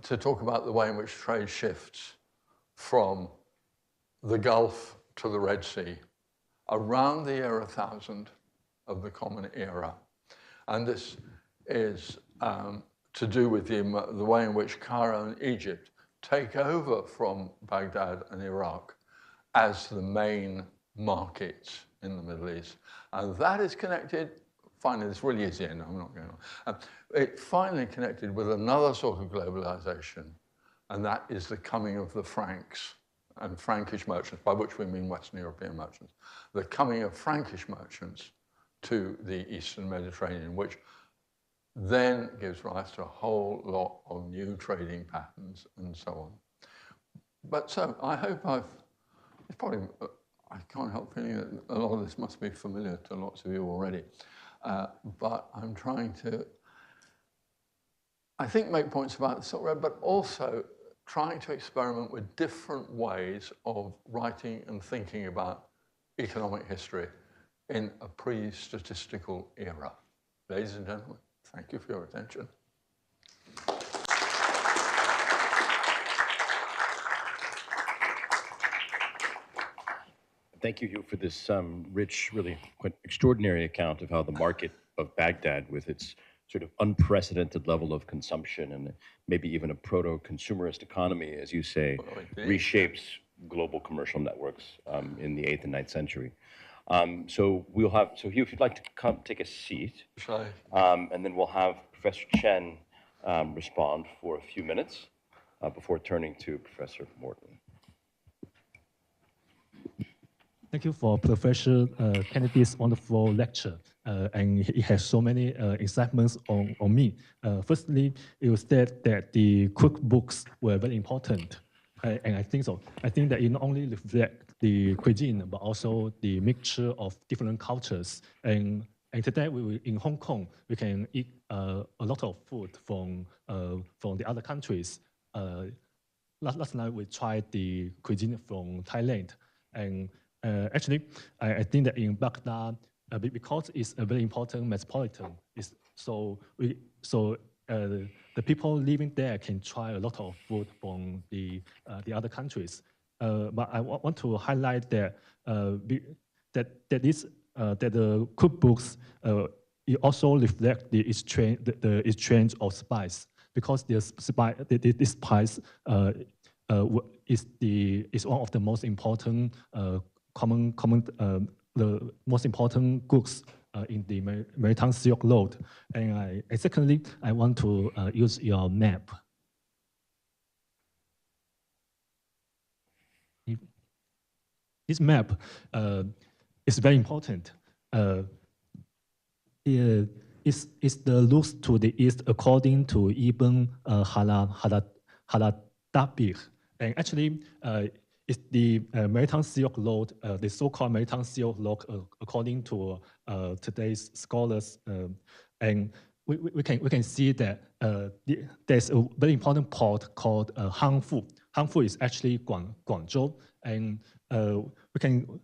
to talk about the way in which trade shifts from the Gulf to the Red Sea around the year 1000 of the Common Era. And this is to do with the way in which Cairo and Egypt take over from Baghdad and Iraq as the main markets in the Middle East. And that is connected, finally, this really is the end, I'm not going on. It finally connected with another sort of globalization, and that is the coming of the Franks and Frankish merchants, by which we mean Western European merchants. The coming of Frankish merchants to the Eastern Mediterranean, which then gives rise to a whole lot of new trading patterns and so on. But so I hope it's probably, I can't help feeling that a lot of this must be familiar to lots of you already. But I'm trying to, I think, make points about the Silk Road, but also trying to experiment with different ways of writing and thinking about economic history in a pre-statistical era. Ladies and gentlemen, thank you for your attention. Thank you, Hugh, for this rich, really quite extraordinary account of how the market of Baghdad, with its sort of unprecedented level of consumption and maybe even a proto-consumerist economy, as you say, reshapes global commercial networks in the 8th and 9th century. So Hugh, if you'd like to come take a seat, and then we'll have Professor Chen respond for a few minutes before turning to Professor Morton. Thank you for Professor Kennedy's wonderful lecture. And it has so many excitements on me. Firstly, you said that the cookbooks were very important. And I think so. I think that it not only reflects the cuisine, but also the mixture of different cultures. And today, in Hong Kong, we can eat a lot of food from the other countries. Last night, we tried the cuisine from Thailand. And actually, I think that in Baghdad, because it's a very important metropolitan, the people living there can try a lot of food from the other countries. But I want to highlight that that the cookbooks it also reflect the exchange of spice, because this spice is one of the most important the most important goods in the maritime Silk Road. And secondly, I want to use your map. This map is very important. It's the route to the east according to Ibn Haladabir. And actually, it's the maritime Silk Road, the so-called maritime Silk Road, according to today's scholars. And we can see that there's a very important port called Hangfu. Hangfu is actually Guangzhou, and we can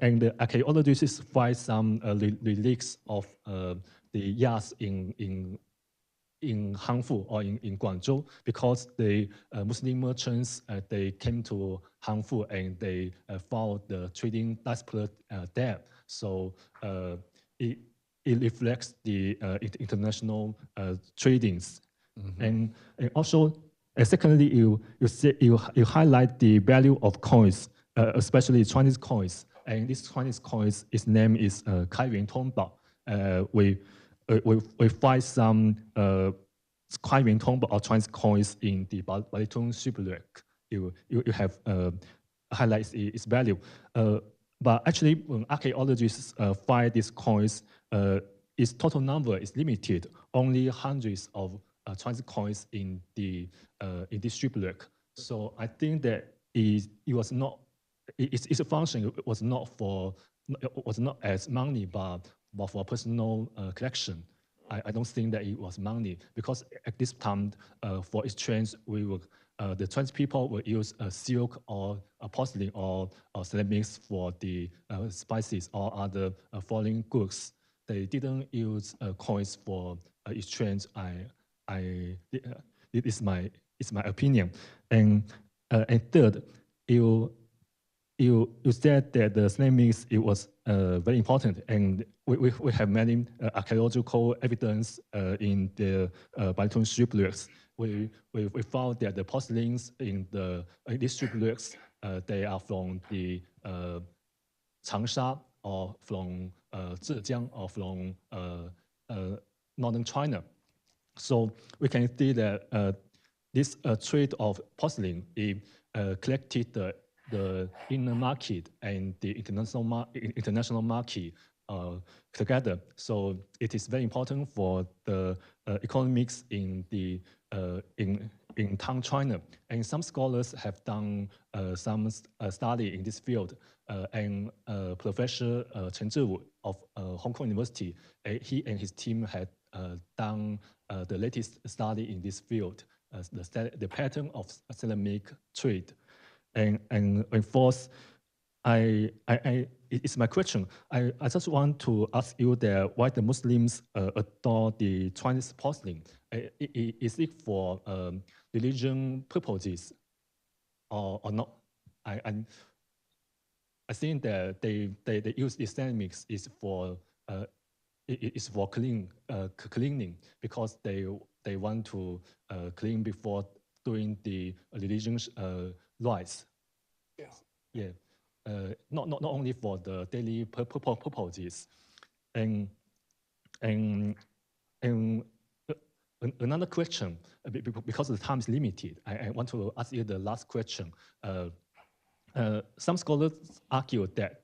and the archaeologists find some relics of the yachts in Hangfu or in Guangzhou, because the Muslim merchants they came to Hangfu and they found the trading diaspora there. So it reflects the international tradings. Mm-hmm. And also, secondly, you highlight the value of coins, especially Chinese coins. And this Chinese coins, its name is Kai Yuan Tongbao. We find some Kai Yuan Tongbao or Chinese coins in the Balitung shipwreck. You have highlights its value. But actually, when archaeologists find these coins, its total number is limited. Only hundreds of Chinese coins in this shipwreck. So I think that its function was not as money, but for personal collection. I don't think that it was money, because at this time, for exchange, the Chinese people will use silk or porcelain or ceramics for the spices or other foreign goods. They didn't use coins for exchange. It's my opinion. And third, you said that the ceramics it was very important, and we have many archaeological evidence in the Balitung shipwrecks. We found that the porcelains in these shipwrecks they are from the Changsha or from Zhejiang or from northern China. So we can see that this trade of porcelain collected the inner market and the international market together. So it is very important for the economics in Tang China. And some scholars have done some study in this field. And Professor Chen Zhiwu of Hong Kong University, he and his team had done the latest study in this field, the pattern of ceramic trade. And fourth, it's my question. I just want to ask you that why the Muslims adore the Chinese porcelain? Is it for religion purposes or not? I think that they use Islamics is for cleaning, because they want to clean before doing the religious rites. Yeah, not only for the daily purposes, and and and another question, because the time is limited, I want to ask you the last question. Some scholars argue that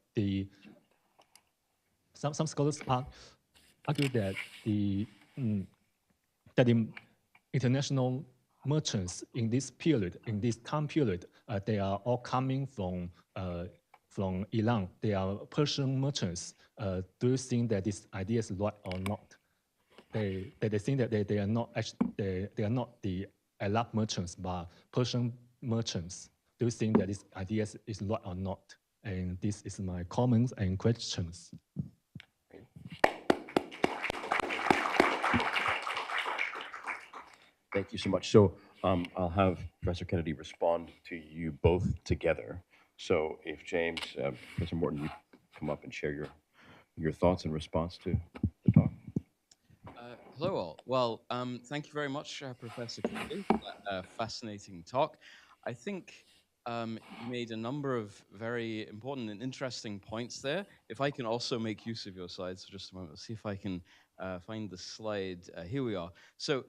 some scholars argue that the international merchants in this period, in this time period, they are all coming from Iran. They are Persian merchants. Do you think that this idea is right or not? They think that they are not actually they are not the Arab merchants, but Persian merchants. Do you think that this idea is right or not? And this is my comments and questions. Thank you so much. So I'll have Professor Kennedy respond to you both together. So if James, Professor Morton, you come up and share your thoughts in response to the talk. Hello all. Well, thank you very much, Professor Kennedy, for that fascinating talk. I think you made a number of very important and interesting points there. If I can also make use of your slides for just a moment, let's see if I can find the slide. Here we are. So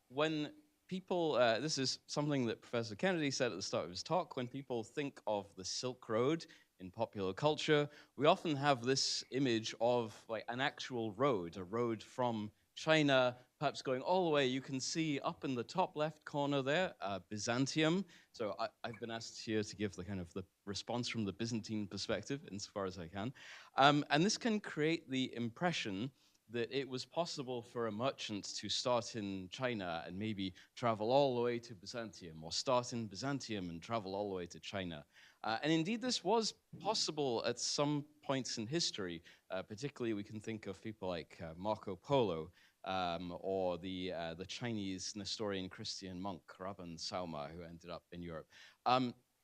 when people, this is something that Professor Kennedy said at the start of his talk, when people think of the Silk Road in popular culture, we often have this image of like an actual road, a road from China, perhaps going all the way. You can see up in the top left corner there, Byzantium. So I've been asked here to give the kind of the response from the Byzantine perspective, insofar as I can. And this can create the impression that it was possible for a merchant to start in China and maybe travel all the way to Byzantium, or start in Byzantium and travel all the way to China. And indeed, this was possible at some points in history. Particularly, we can think of people like Marco Polo, or the Chinese Nestorian Christian monk Rabban Sauma, who ended up in Europe.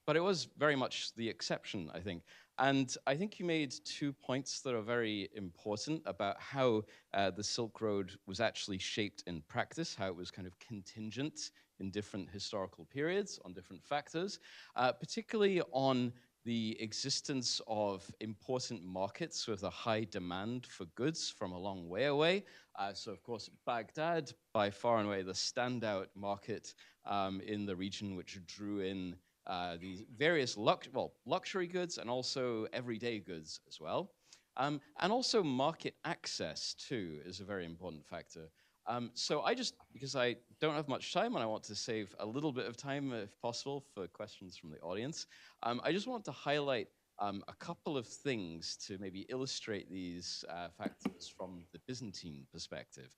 But it was very much the exception, I think. And I think you made 2 points that are very important about how the Silk Road was actually shaped in practice, how it was kind of contingent in different historical periods on different factors, particularly on the existence of important markets with a high demand for goods from a long way away. So of course, Baghdad, by far and away the standout market in the region, which drew in these various luxury goods and also everyday goods as well. And also market access too is a very important factor. So because I don't have much time and I want to save a little bit of time if possible for questions from the audience, I just want to highlight a couple of things to maybe illustrate these factors from the Byzantine perspective.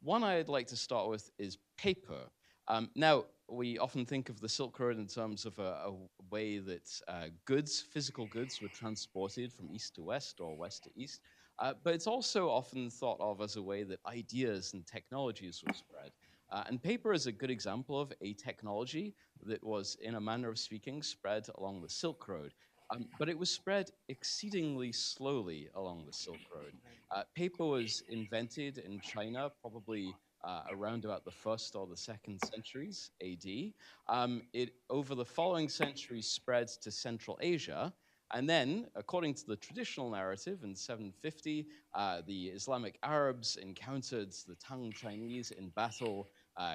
One I'd like to start with is paper. Now, we often think of the Silk Road in terms of a way that physical goods were transported from east to west or west to east. But it's also often thought of as a way that ideas and technologies were spread. And paper is a good example of a technology that was, in a manner of speaking, spread along the Silk Road. But it was spread exceedingly slowly along the Silk Road. Paper was invented in China probably around about the 1st or the 2nd centuries AD. It, over the following centuries, spread to Central Asia. And then, according to the traditional narrative, in 750, the Islamic Arabs encountered the Tang Chinese in battle,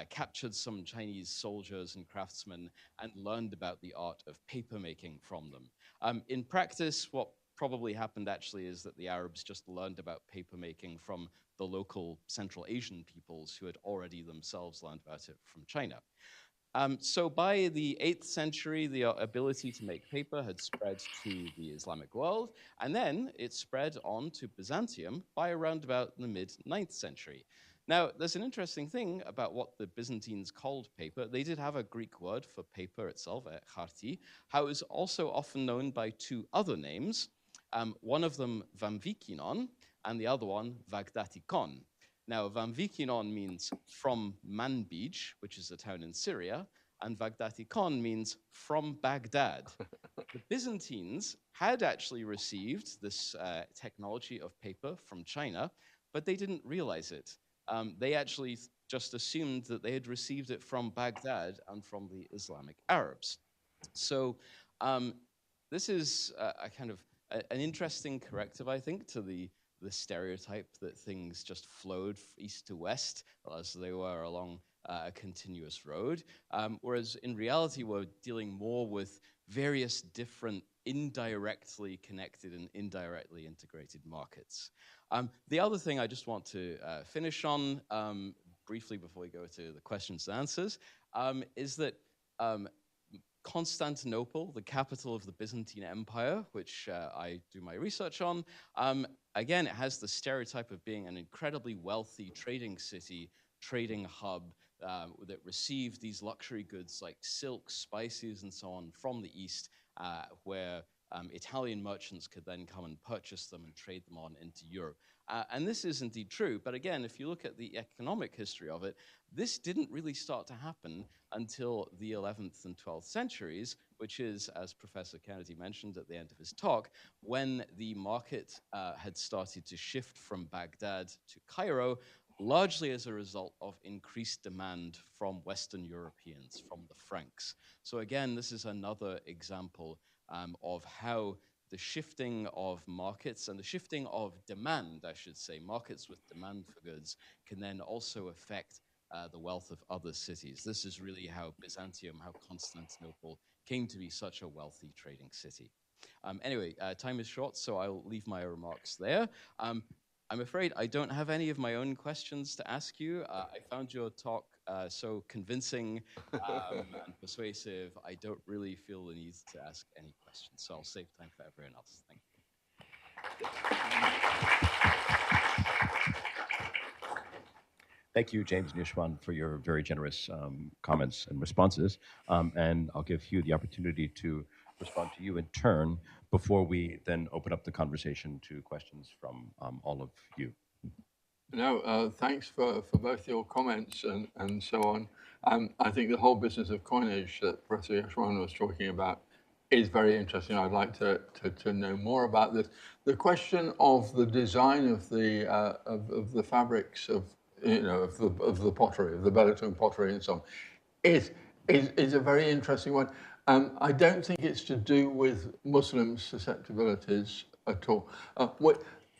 captured some Chinese soldiers and craftsmen, and learned about the art of papermaking from them. In practice, what probably happened actually is that the Arabs just learned about papermaking from the local Central Asian peoples who had already themselves learned about it from China. So by the 8th century, the ability to make paper had spread to the Islamic world, and then it spread on to Byzantium by around about the mid-9th century. Now, there's an interesting thing about what the Byzantines called paper. They did have a Greek word for paper itself, charti, how it was also often known by 2 other names, one of them Vamvikinon, and the other one Vagdatikon. Now, Vamvikinon means from Manbij, which is a town in Syria, and Vagdatikon means from Baghdad. The Byzantines had actually received this technology of paper from China, but they didn't realize it. They actually just assumed that they had received it from Baghdad and from the Islamic Arabs. So this is a kind of an interesting corrective, I think, to the stereotype that things just flowed east to west as they were along a continuous road, whereas in reality we're dealing more with various different indirectly connected and indirectly integrated markets. The other thing I just want to finish on briefly before we go to the questions and answers is that Constantinople, the capital of the Byzantine Empire, which I do my research on, again, it has the stereotype of being an incredibly wealthy trading city, trading hub that received these luxury goods like silk, spices, and so on from the East, where Italian merchants could then come and purchase them and trade them on into Europe. And this is indeed true, but again, if you look at the economic history of it, this didn't really start to happen until the 11th and 12th centuries, which is, as Professor Kennedy mentioned at the end of his talk, when the market had started to shift from Baghdad to Cairo, largely as a result of increased demand from Western Europeans, from the Franks. So again, this is another example of how the shifting of markets and the shifting of demand, I should say, markets with demand for goods, can then also affect the wealth of other cities. This is really how Byzantium, how Constantinople came to be such a wealthy trading city. Anyway, time is short, so I'll leave my remarks there. I'm afraid I don't have any of my own questions to ask you. I found your talk so convincing and persuasive. I don't really feel the need to ask any questions, so I'll save time for everyone else. Thank you. Thank you, James and Yexuan, for your very generous comments and responses. And I'll give Hugh the opportunity to respond to you in turn before we then open up the conversation to questions from all of you. No, thanks for both your comments and so on. I think the whole business of coinage that Professor Yexuan was talking about is very interesting. I'd like to know more about this. The question of the design of the fabrics of the pottery, of the Belatung pottery and so on, is a very interesting one. I don't think it's to do with Muslim susceptibilities at all.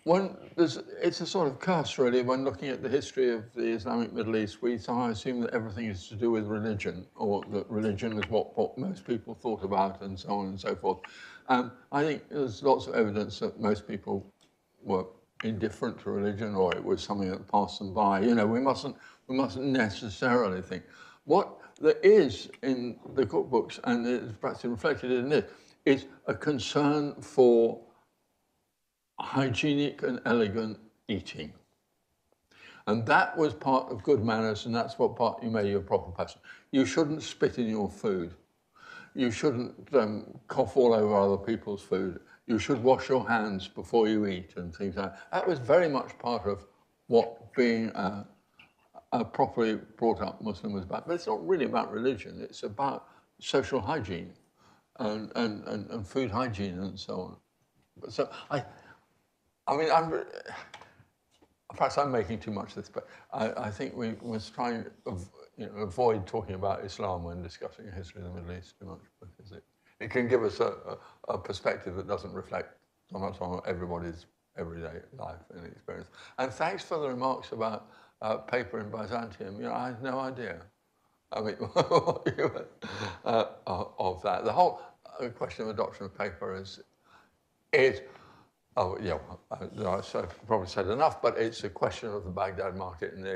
It's a sort of curse, really, when looking at the history of the Islamic Middle East. We somehow assume that everything is to do with religion, or that religion is what most people thought about, and so on and so forth. I think there's lots of evidence that most people were indifferent to religion, or it was something that passed them by. You know, we mustn't necessarily think. What there is in the cookbooks, and it's perhaps reflected in this, is a concern for hygienic and elegant eating. And that was part of good manners, and that's what part you made you a proper person. You shouldn't spit in your food. You shouldn't cough all over other people's food. You should wash your hands before you eat and things like that. That was very much part of what being a properly brought up Muslim was about. But it's not really about religion. It's about social hygiene and food hygiene and so on. So I mean, perhaps I'm making too much of this, but I think we must try and avoid talking about Islam when discussing the history of the Middle East too much, because it can give us a perspective that doesn't reflect so much on everybody's everyday life and experience. And thanks for the remarks about paper in Byzantium. You know, I had no idea. I mean, of that. The whole question of adoption of paper is oh, yeah, I've probably said enough, but it's a question of the Baghdad market and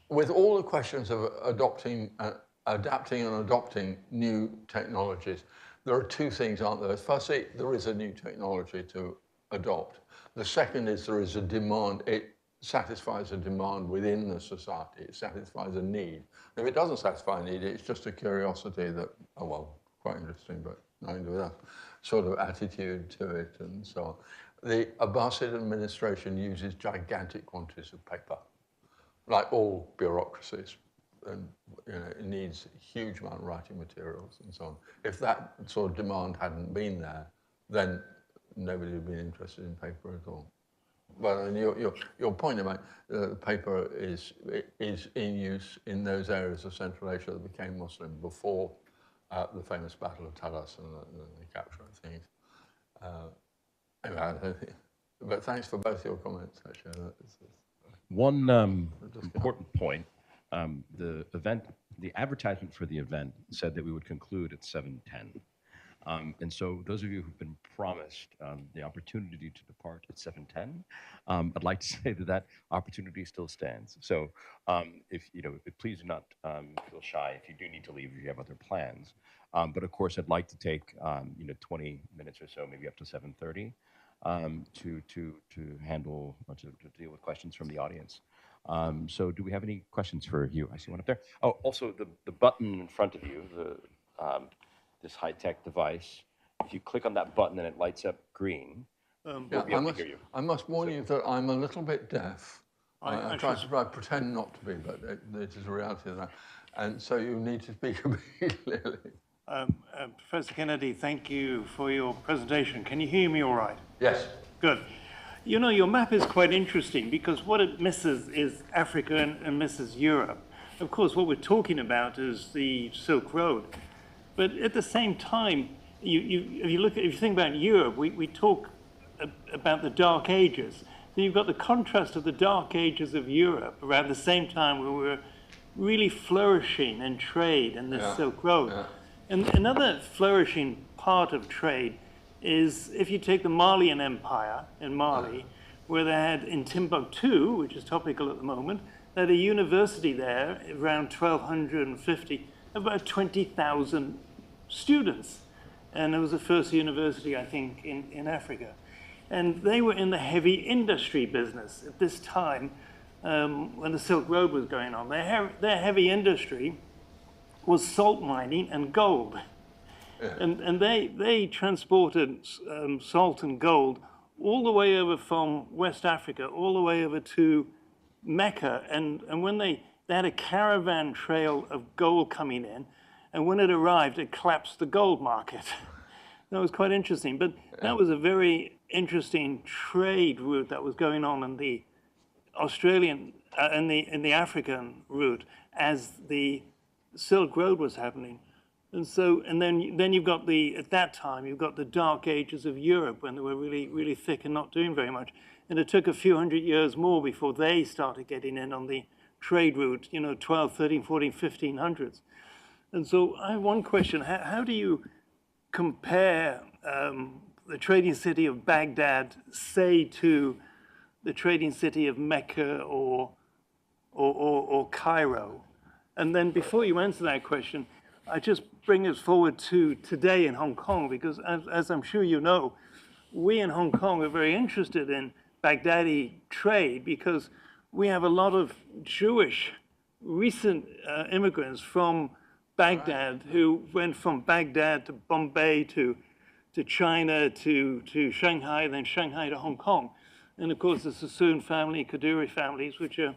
with all the questions of adapting and adopting new technologies, there are two things, aren't there? Firstly, there is a new technology to adopt. The second is there is a demand. It satisfies a demand within the society. It satisfies a need. If it doesn't satisfy a need, it's just a curiosity that, oh, well, quite interesting, but nothing to do with that sort of attitude to it and so on. The Abbasid administration uses gigantic quantities of paper, like all bureaucracies, and it needs a huge amount of writing materials and so on. If that sort of demand hadn't been there, then nobody would be interested in paper at all. Well, and your point about the paper is in use in those areas of Central Asia that became Muslim before the famous Battle of Talas and the capture of things. Anyway, but thanks for both your comments, actually. One important point, the advertisement for the event said that we would conclude at 7:10. And so those of you who've been promised the opportunity to depart at 7:10, I'd like to say that that opportunity still stands. So please do not feel shy if you do need to leave, if you have other plans. But of course, I'd like to take 20 minutes or so, maybe up to 7:30, to handle, to deal with questions from the audience. So do we have any questions for Hugh? I see one up there. Oh, also the button in front of you, this high-tech device, if you click on that button and it lights up green, we'll be able to hear you. I must warn you that I'm a little bit deaf. I try to pretend not to be, but it is a reality of that. And so you need to speak a bit clearly. Professor Kennedy, thank you for your presentation. Can you hear me all right? Yes. Good. You know, your map is quite interesting because what it misses is Africa and misses Europe. Of course, what we're talking about is the Silk Road. But at the same time, if you think about Europe, we talk about the Dark Ages. So you've got the contrast of the Dark Ages of Europe around the same time where we were really flourishing in trade and the Silk Road. Yeah. And another flourishing part of trade is if you take the Malian Empire in Mali, where they had in Timbuktu, which is topical at the moment, they had a university there around 1250, about 20,000 students. And it was the first university, I think, in Africa. And they were in the heavy industry business at this time when the Silk Road was going on. Their heavy industry was salt mining and gold. Yeah. And they transported salt and gold all the way over from West Africa, all the way over to Mecca. And when they had a caravan trail of gold coming in, and when it arrived, it collapsed the gold market. That was quite interesting. But that was a very interesting trade route that was going on in the Australian, in the African route as the Silk Road was happening. And so, and then you've got at that time, you've got the Dark Ages of Europe when they were really, really thick and not doing very much. And it took a few hundred years more before they started getting in on the trade route, 12, 13, 14, 1500s. And so I have one question. How do you compare the trading city of Baghdad, say, to the trading city of Mecca or Cairo? And then before you answer that question, I just bring us forward to today in Hong Kong, because as I'm sure you know, we in Hong Kong are very interested in Baghdadi trade because we have a lot of Jewish recent immigrants from Baghdad who went from Baghdad to Bombay to China to Shanghai, then Shanghai to Hong Kong. And of course, the Sassoon family, Kadoorie families, which are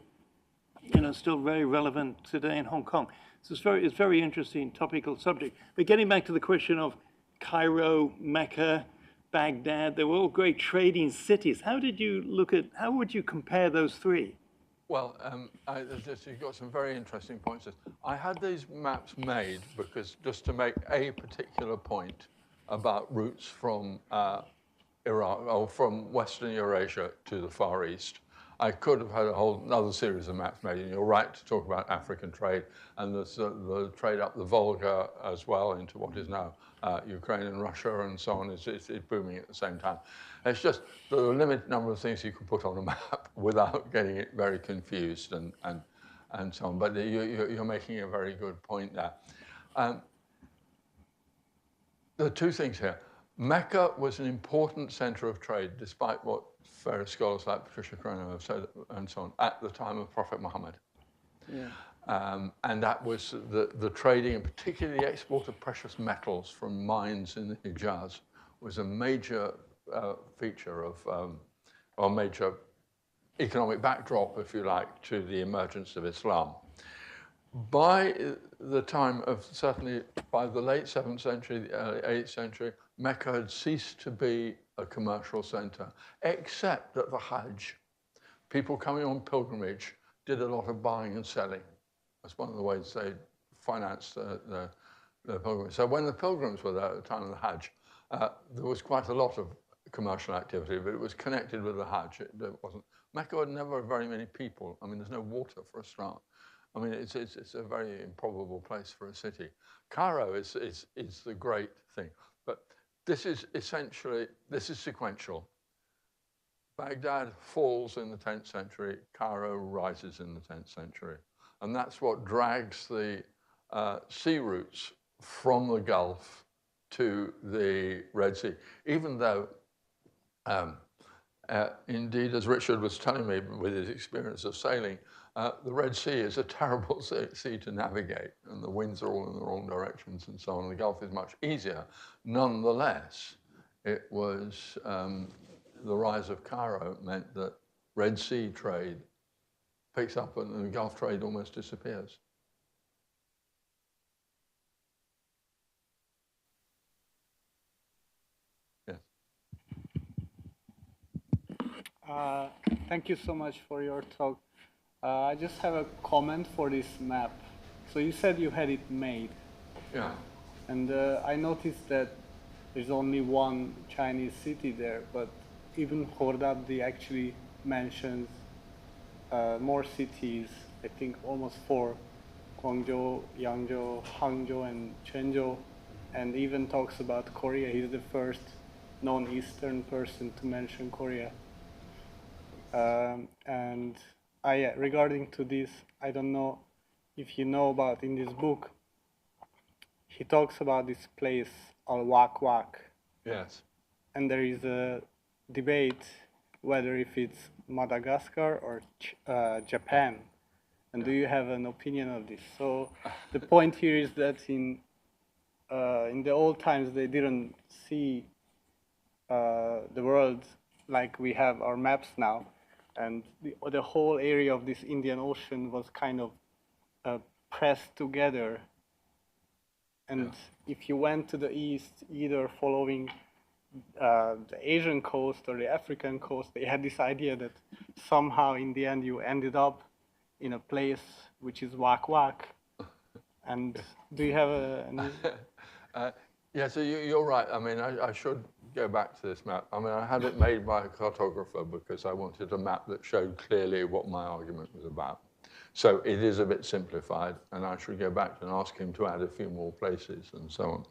still very relevant today in Hong Kong. So it's very interesting topical subject. But getting back to the question of Cairo, Mecca, Baghdad, they were all great trading cities. How would you compare those three? Well, you've got some very interesting points. I had these maps made because just to make a particular point about routes from Iraq or from Western Eurasia to the Far East. I could have had a whole another series of maps made, and you're right to talk about African trade and the trade up the Volga as well into what is now Ukraine and Russia and so on. It's booming at the same time. It's just there are a limited number of things you can put on a map without getting it very confused and so on. But you're making a very good point there. There are two things here. Mecca was an important center of trade, despite what various scholars like Patricia Crono have said and so on, at the time of Prophet Muhammad. Yeah. And that was the trading, and particularly the export of precious metals from mines in the Hijaz, was a major feature of, or major economic backdrop, if you like, to the emergence of Islam. By the time of, certainly by the late 7th century, the early 8th century, Mecca had ceased to be a commercial center, except at the Hajj. People coming on pilgrimage did a lot of buying and selling. That's one of the ways they financed the pilgrimage. So when the pilgrims were there at the time of the Hajj, there was quite a lot of commercial activity, but it was connected with the Hajj. It wasn't. Mecca had never very many people. I mean, there's no water for a start. I mean, it's a very improbable place for a city. Cairo is the great thing. But this is essentially, this is sequential. Baghdad falls in the 10th century, Cairo rises in the 10th century. And that's what drags the sea routes from the Gulf to the Red Sea. Even though, indeed, as Richard was telling me with his experience of sailing, the Red Sea is a terrible sea to navigate, and the winds are all in the wrong directions and so on. The Gulf is much easier. Nonetheless, it was the rise of Cairo meant that Red Sea trade picks up and the Gulf trade almost disappears. Yes. Thank you so much for your talk. I just have a comment for this map. So you said you had it made. Yeah. And I noticed that there's only one Chinese city there, but even Khordaddi actually mentions more cities, I think almost 4, Guangzhou, Yangzhou, Hangzhou, and Chenzhou, and even talks about Korea. He's the first non-Eastern person to mention Korea. And regarding to this, I don't know if you know about in this book, he talks about this place, Al-Wak Wak. Yes. And there is a debate whether if it's Madagascar or Japan. And do you have an opinion of this? So the point here is that in the old times, they didn't see the world like we have our maps now. And the whole area of this Indian Ocean was kind of pressed together. And if you went to the east, either following the Asian coast or the African coast, they had this idea that somehow in the end you ended up in a place which is Wak Wak. And do you have any? Yeah, so you're right. I mean, I should go back to this map. I mean, I had it made by a cartographer because I wanted a map that showed clearly what my argument was about. So it is a bit simplified, and I should go back and ask him to add a few more places and so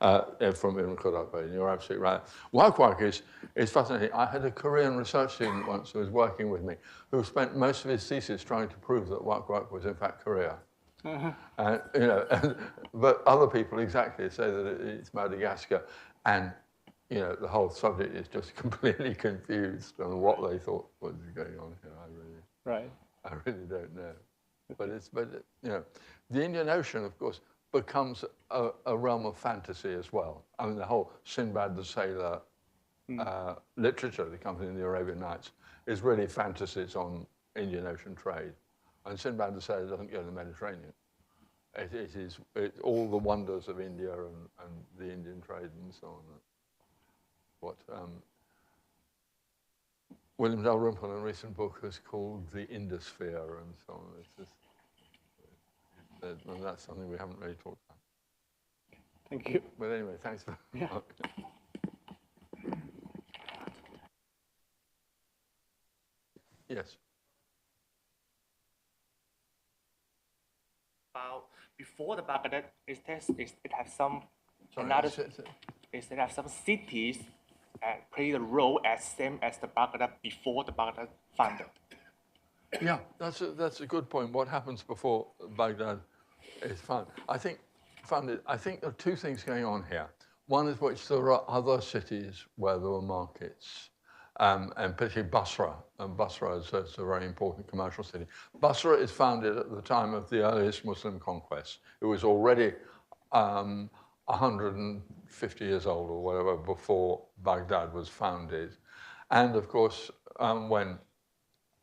on from Ibn Khaldun. And you're absolutely right. Wak Wak is fascinating. I had a Korean research student once who was working with me who spent most of his thesis trying to prove that Wak Wak was in fact Korea. And, you know, but other people exactly say that it's Madagascar, and you know the whole subject is just completely confused on what they thought was going on here. I really don't know. But you know, the Indian Ocean, of course, becomes a realm of fantasy as well. I mean, the whole Sinbad the Sailor literature that comes in the Arabian Nights is really fantasies on Indian Ocean trade. And Sinbad the Sailor doesn't go to the Mediterranean. It is all the wonders of India and the Indian trade and so on. What William Dalrymple in a recent book has called the Indosphere and so on. It's just, and that's something we haven't really talked about. Thank you. But anyway, thanks for Yes. Before the Baghdad, it has some have some cities play the role as same as the Baghdad before the Baghdad founded. Yeah, that's a good point. What happens before Baghdad is founded? I think there are two things going on here. One is which there are other cities where there were markets, and particularly Basra. And Basra is a very important commercial city. Basra is founded at the time of the earliest Muslim conquest. It was already 150 years old or whatever before Baghdad was founded. And of course, when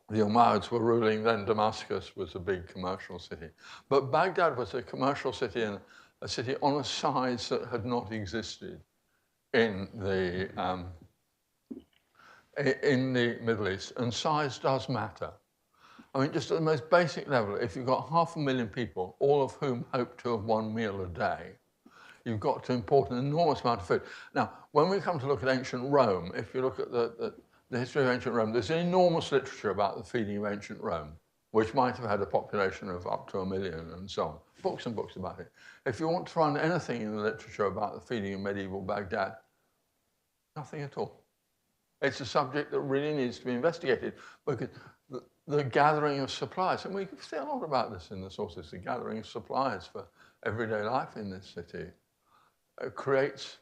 the Umayyads were ruling, then Damascus was a big commercial city. But Baghdad was a commercial city and a city on a size that had not existed in the in the Middle East, and size does matter. I mean, just at the most basic level, if you've got 500,000 people, all of whom hope to have one meal a day, you've got to import an enormous amount of food. Now, when we come to look at ancient Rome, if you look at the history of ancient Rome, there's enormous literature about the feeding of ancient Rome, which might have had a population of up to 1 million and so on. Books and books about it. If you want to find anything in the literature about the feeding of medieval Baghdad, nothing at all. It's a subject that really needs to be investigated because the gathering of supplies, and we see a lot about this in the sources, the gathering of supplies for everyday life in this city creates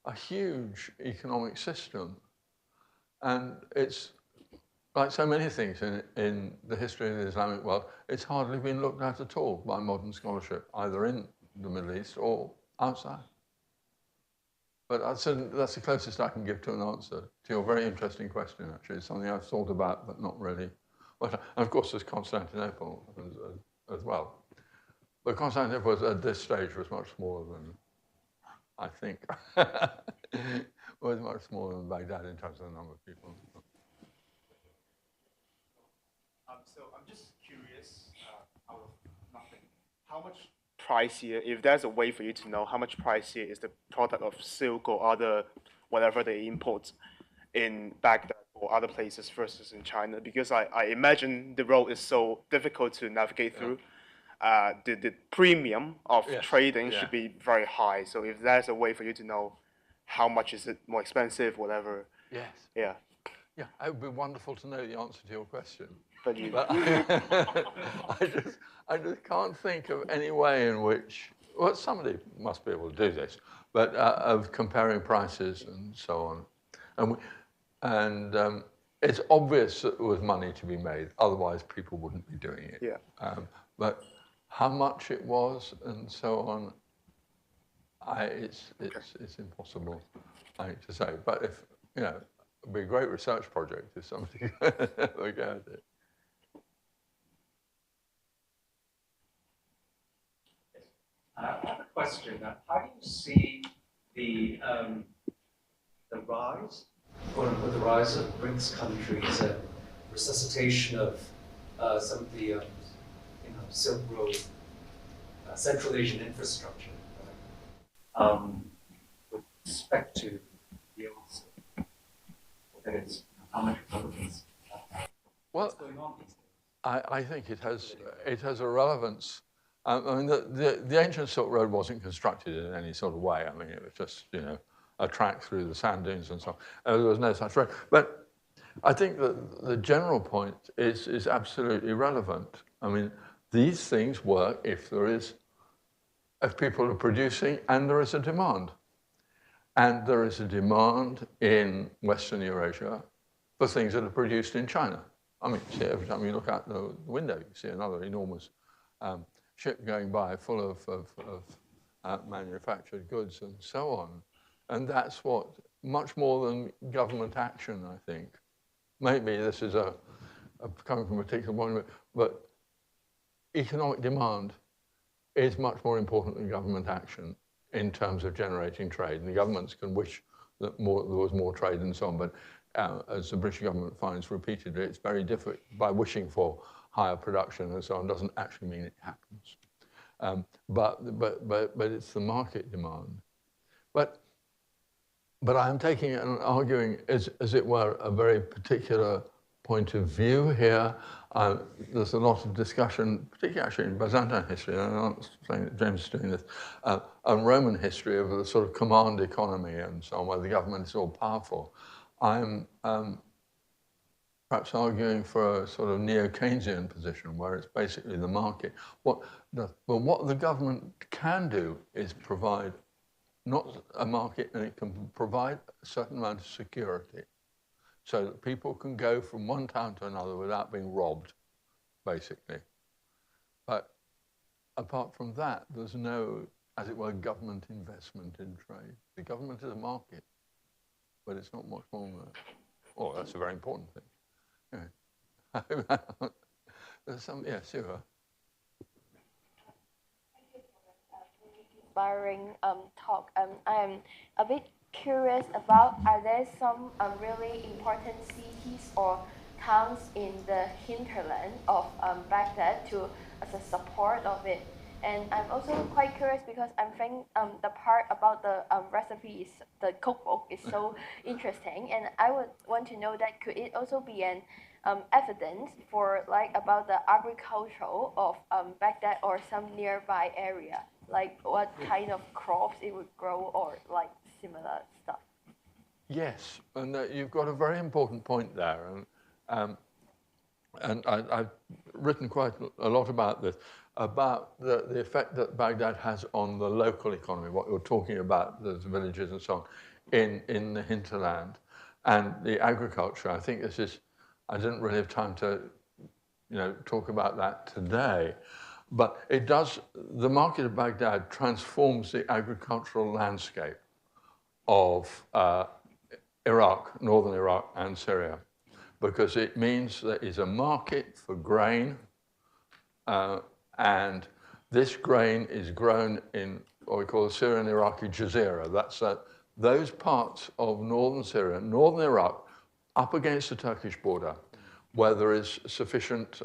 a huge economic system. And it's like so many things in the history of the Islamic world, it's hardly been looked at all by modern scholarship, either in the Middle East or outside. But that's the closest I can give to an answer to your very interesting question, actually. It's something I've thought about, but not really. And of course, there's Constantinople as well. But Constantinople at this stage was much smaller than, I think, was much smaller than Baghdad in terms of the number of people. So I'm just curious, out of nothing, how much pricier, if there's a way for you to know how much pricier is the product of silk or other, whatever they import in Baghdad or other places versus in China? Because I imagine the road is so difficult to navigate through. The premium of trading should be very high. So if there's a way for you to know how much is it more expensive, whatever. Yes. Yeah. Yeah, it would be wonderful to know the answer to your question. But I just can't think of any way in which, well, somebody must be able to do this, but of comparing prices and so on. And it's obvious that there was money to be made, otherwise people wouldn't be doing it. Yeah. But how much it was and so on, it's impossible, I think, to say. But if, you know, it'd be a great research project if somebody look at it. I have a question. How do you see the rise, quote unquote, the rise of BRICS countries and resuscitation of some of the Silk Road, Central Asian infrastructure, with respect to the old, that is, how much Republicans what's going on these days? I think it has a relevance. I mean, the ancient Silk Road wasn't constructed in any sort of way. I mean, it was just, you know, a track through the sand dunes and so on. There was no such road. But I think that the general point is absolutely relevant. I mean, these things work if people are producing and there is a demand. And there is a demand in Western Eurasia for things that are produced in China. I mean, see, every time you look out the window, you see another enormous ship going by full of manufactured goods and so on. And that's what, much more than government action, I think. Maybe this is coming from a particular point of view, but economic demand is much more important than government action in terms of generating trade. And the governments can wish that there was more trade and so on, but as the British government finds repeatedly, it's very difficult. By wishing for higher production and so on doesn't actually mean it happens. But it's the market demand. But I'm taking and arguing, as it were, a very particular point of view here. There's a lot of discussion, particularly actually in Byzantine history, and I'm not saying that James is doing this, and Roman history of the sort of command economy and so on, where the government is all powerful. I'm perhaps arguing for a sort of neo-Keynesian position where it's basically the market. But what the government can do is provide not a market, and it can provide a certain amount of security so that people can go from one town to another without being robbed, basically. But apart from that, there's no, as it were, government investment in trade. The government is a market, but it's not much more than that. Oh, that's a very important thing. Yeah. There's some, yeah, Sarah. Inspiring talk. I am a bit curious about, are there some really important cities or towns in the hinterland of Baghdad to as a support of it? And I'm also quite curious because I'm thinking the part about the recipes, the cookbook is so interesting, and I would want to know that could it also be an evidence for like about the agricultural of Baghdad or some nearby area, like what kind of crops it would grow or like similar stuff. Yes, and you've got a very important point there, and I've written quite a lot about this, about the effect that Baghdad has on the local economy, what you're talking about, the villages and so on, in the hinterland, and the agriculture. I think this is, I didn't really have time to, talk about that today, but it does, the market of Baghdad transforms the agricultural landscape of Iraq, northern Iraq and Syria, because it means there is a market for grain, and this grain is grown in what we call the Syrian-Iraqi Jazeera. That's those parts of northern Syria, northern Iraq, up against the Turkish border, where there is sufficient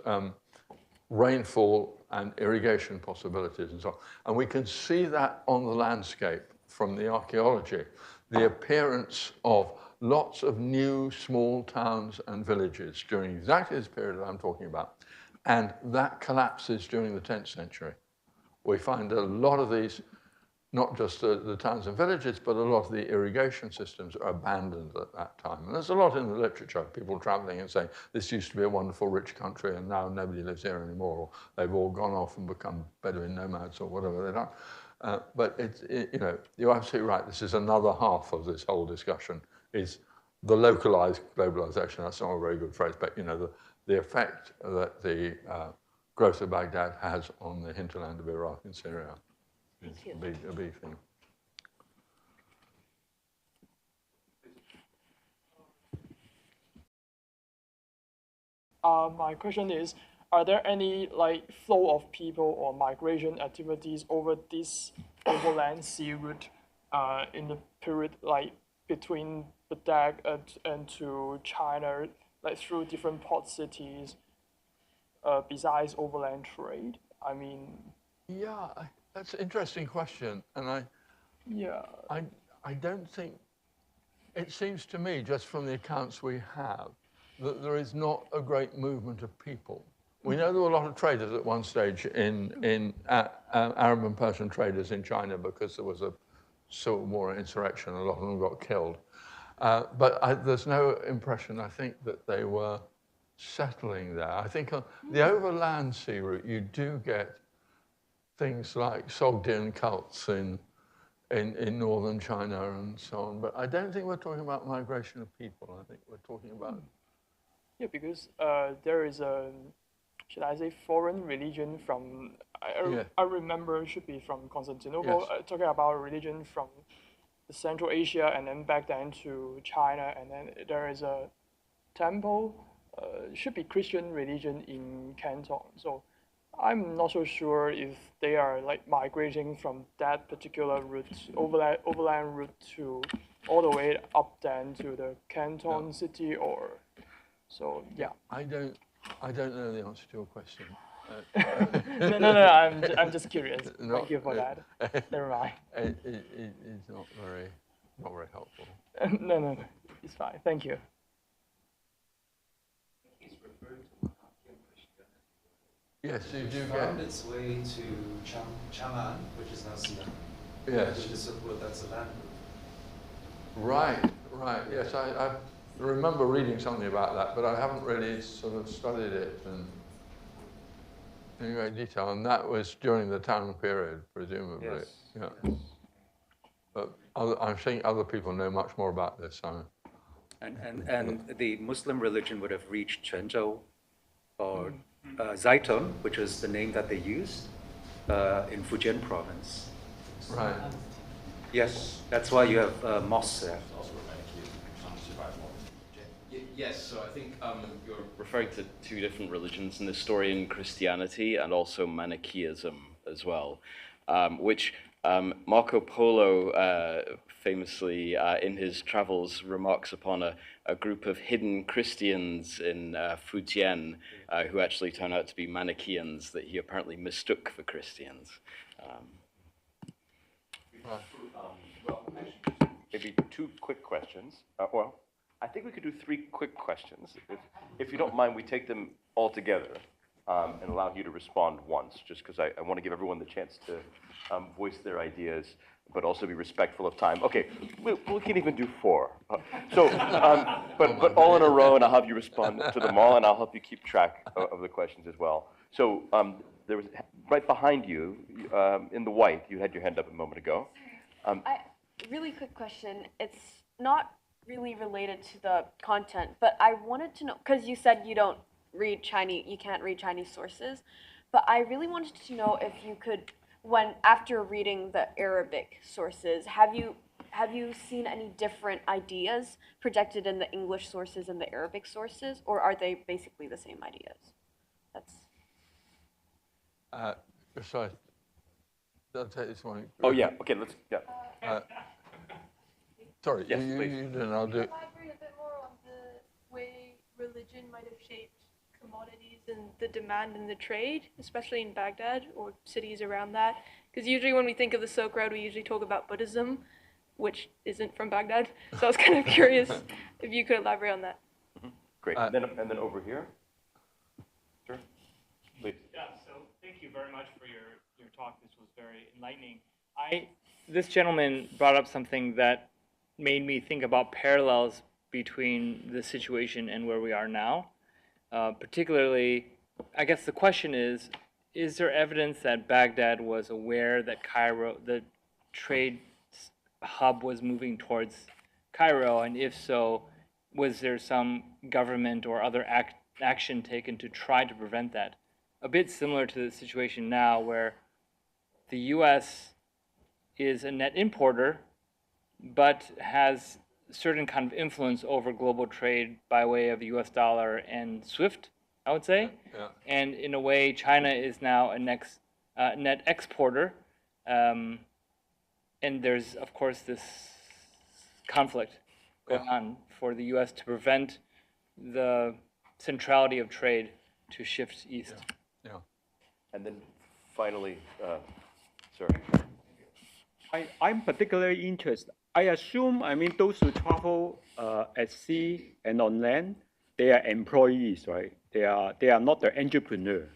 rainfall and irrigation possibilities and so on. And we can see that on the landscape from the archaeology, the appearance of lots of new small towns and villages during exactly this period that I'm talking about. And that collapses during the 10th century. We find a lot of these, not just the towns and villages, but a lot of the irrigation systems are abandoned at that time. And there's a lot in the literature, people traveling and saying, this used to be a wonderful, rich country, and now nobody lives here anymore, or they've all gone off and become Bedouin nomads or whatever they've done. But you're absolutely right. This is another half of this whole discussion, is the localized globalization. That's not a very good phrase, but the effect that the growth of Baghdad has on the hinterland of Iraq and Syria is a big thing. My question is, are there any flow of people or migration activities over this overland sea route in the period between Baghdad and to China, through different port cities, besides overland trade? I mean, yeah, that's an interesting question, and I don't think, it seems to me, just from the accounts we have, that there is not a great movement of people. We know there were a lot of traders at one stage in Arab and Persian traders in China, because there was a civil war insurrection. A lot of them got killed. But there's no impression, I think, that they were settling there. I think on the overland sea route, you do get things like Sogdian cults in northern China and so on. But I don't think we're talking about migration of people. I think we're talking about... Yeah, because there is a, should I say, foreign religion from, I remember it should be from Constantinople, yes. Talking about a religion from Central Asia and then back then to China, and then there is a temple, should be Christian religion in Canton. So I'm not so sure if they are migrating from that particular route, overland route, to all the way up then to the Canton city, or so. Yeah. I don't know the answer to your question. No, I'm just curious. Thank you for that. Never mind. It's not very helpful. No, it's fine. Thank you. Yes, you do get. Found its way to Chaman, which is now Siam. Yes. Which is that's a land route. Right. Yes, I remember reading something about that, but I haven't really sort of studied it in great detail, and that was during the Tang period, presumably. Yes. Yeah. Yes. But I'm saying other people know much more about this. And the Muslim religion would have reached Quanzhou or Zaitung, which is the name that they used in Fujian province. Right. Yes, that's why you have mosques there. Yes, so I think you're referring to two different religions, Nestorian Christianity and also Manichaeism as well, which Marco Polo famously, in his travels, remarks upon a group of hidden Christians in Fujian who actually turn out to be Manichaeans that he apparently mistook for Christians. Well, maybe two quick questions. Well, I think we could do three quick questions. If you don't mind, we take them all together and allow you to respond once, just because I want to give everyone the chance to voice their ideas, but also be respectful of time. Okay, we can even do four. But all in a row, and I'll have you respond to them all, and I'll help you keep track of the questions as well. So there was, right behind you, in the white, you had your hand up a moment ago. Really quick question. It's not really related to the content, but I wanted to know, because you said you don't read Chinese, you can't read Chinese sources, but I really wanted to know if you could, after reading the Arabic sources, have you seen any different ideas projected in the English sources and the Arabic sources, or are they basically the same ideas? That's. Sorry. I'll take this one. Oh yeah. Okay. Let's. Yeah. Sorry. Yes, you please. and I'll do it. Elaborate a bit more on the way religion might have shaped commodities and the demand and the trade, especially in Baghdad or cities around that. Because usually when we think of the Silk Road, we usually talk about Buddhism, which isn't from Baghdad. So I was kind of curious if you could elaborate on that. Great. And then over here. Sure. Please. Yeah. So thank you very much for your talk. This was very enlightening. This gentleman brought up something that made me think about parallels between the situation and where we are now. Particularly, I guess the question is there evidence that Baghdad was aware that Cairo, the trade hub, was moving towards Cairo? And if so, was there some government or other action taken to try to prevent that? A bit similar to the situation now where the US is a net importer, but has certain kind of influence over global trade by way of the US dollar and SWIFT, I would say. Yeah. And in a way, China is now a net exporter. And there's, of course, this conflict going on for the US to prevent the centrality of trade to shift east. Yeah. And then finally, sir. I'm particularly interested. I assume, those who travel at sea and on land, they are employees, right? They are not the entrepreneur.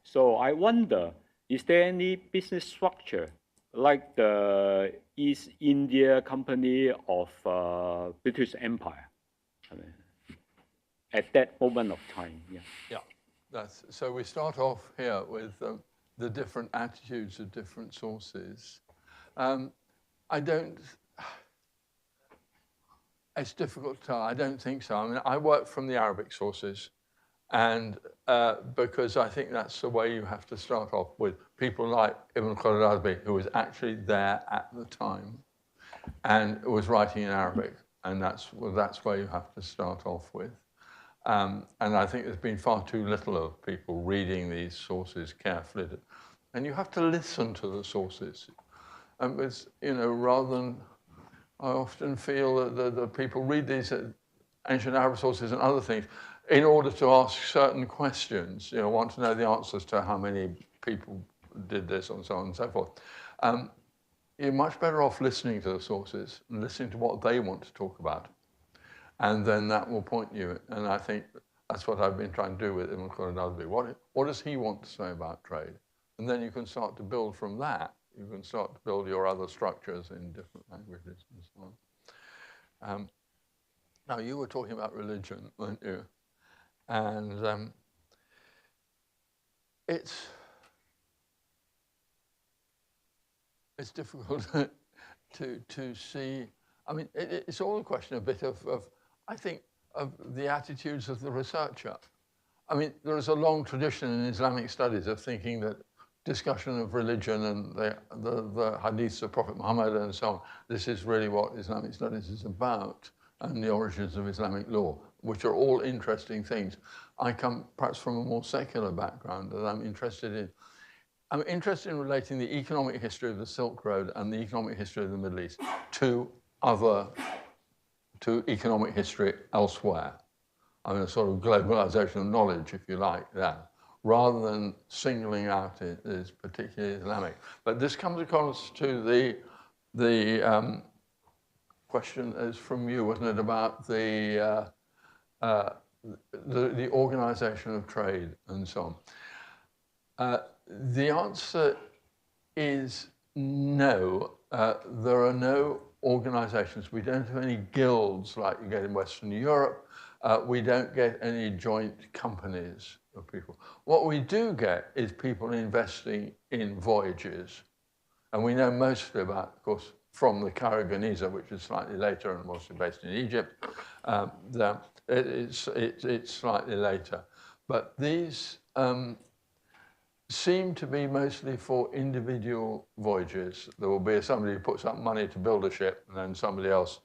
So I wonder, is there any business structure like the East India Company of British Empire at that moment of time? Yeah. Yeah. So we start off here with the different attitudes of different sources. It's difficult to tell. I don't think so. I work from the Arabic sources, and because I think that's the way you have to start off with people like Ibn Khaldun, who was actually there at the time and was writing in Arabic, and that's where you have to start off with. And I think there's been far too little of people reading these sources carefully, and you have to listen to the sources. And it's, rather than, I often feel that the people read these ancient Arab sources and other things in order to ask certain questions, want to know the answers to how many people did this and so on and so forth. You're much better off listening to the sources and listening to what they want to talk about. And then that will point you. And I think that's what I've been trying to do with Ibn Khaldun. What does he want to say about trade? And then you can start to build from that. You can start to build your other structures in different languages and so on. Now, you were talking about religion, weren't you? And it's difficult to see. It's all a question a bit of I think, of the attitudes of the researcher. There is a long tradition in Islamic studies of thinking that discussion of religion and the hadiths of Prophet Muhammad and so on, this is really what Islamic studies is about, and the origins of Islamic law, which are all interesting things. I come perhaps from a more secular background, and I'm interested in I'm interested in relating the economic history of the Silk Road and the economic history of the Middle East to economic history elsewhere. I mean, a sort of globalization of knowledge, if you like, that, rather than singling out it as particularly Islamic. But this comes across to the question is from you, wasn't it, about the organization of trade and so on. The answer is no. There are no organizations. We don't have any guilds like you get in Western Europe. We don't get any joint companies of people. What we do get is people investing in voyages. And we know mostly about, of course, from the Caragoniza, which is slightly later and mostly based in Egypt. It's slightly later. But these seem to be mostly for individual voyages. There will be somebody who puts up money to build a ship, and then somebody else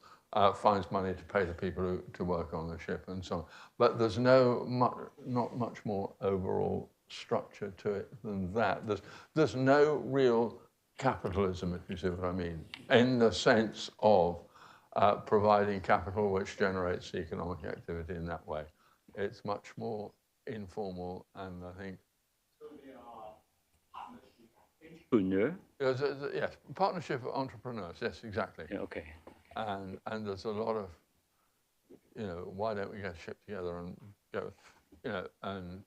finds money to pay the people to work on the ship and so on. But there's not much more overall structure to it than that. There's no real capitalism, if you see what I mean, in the sense of providing capital which generates economic activity in that way. It's much more informal, and I think entrepreneur? Yes, partnership of entrepreneurs, yes, exactly. Yeah, okay. And there's a lot of, why don't we get a ship together and go, and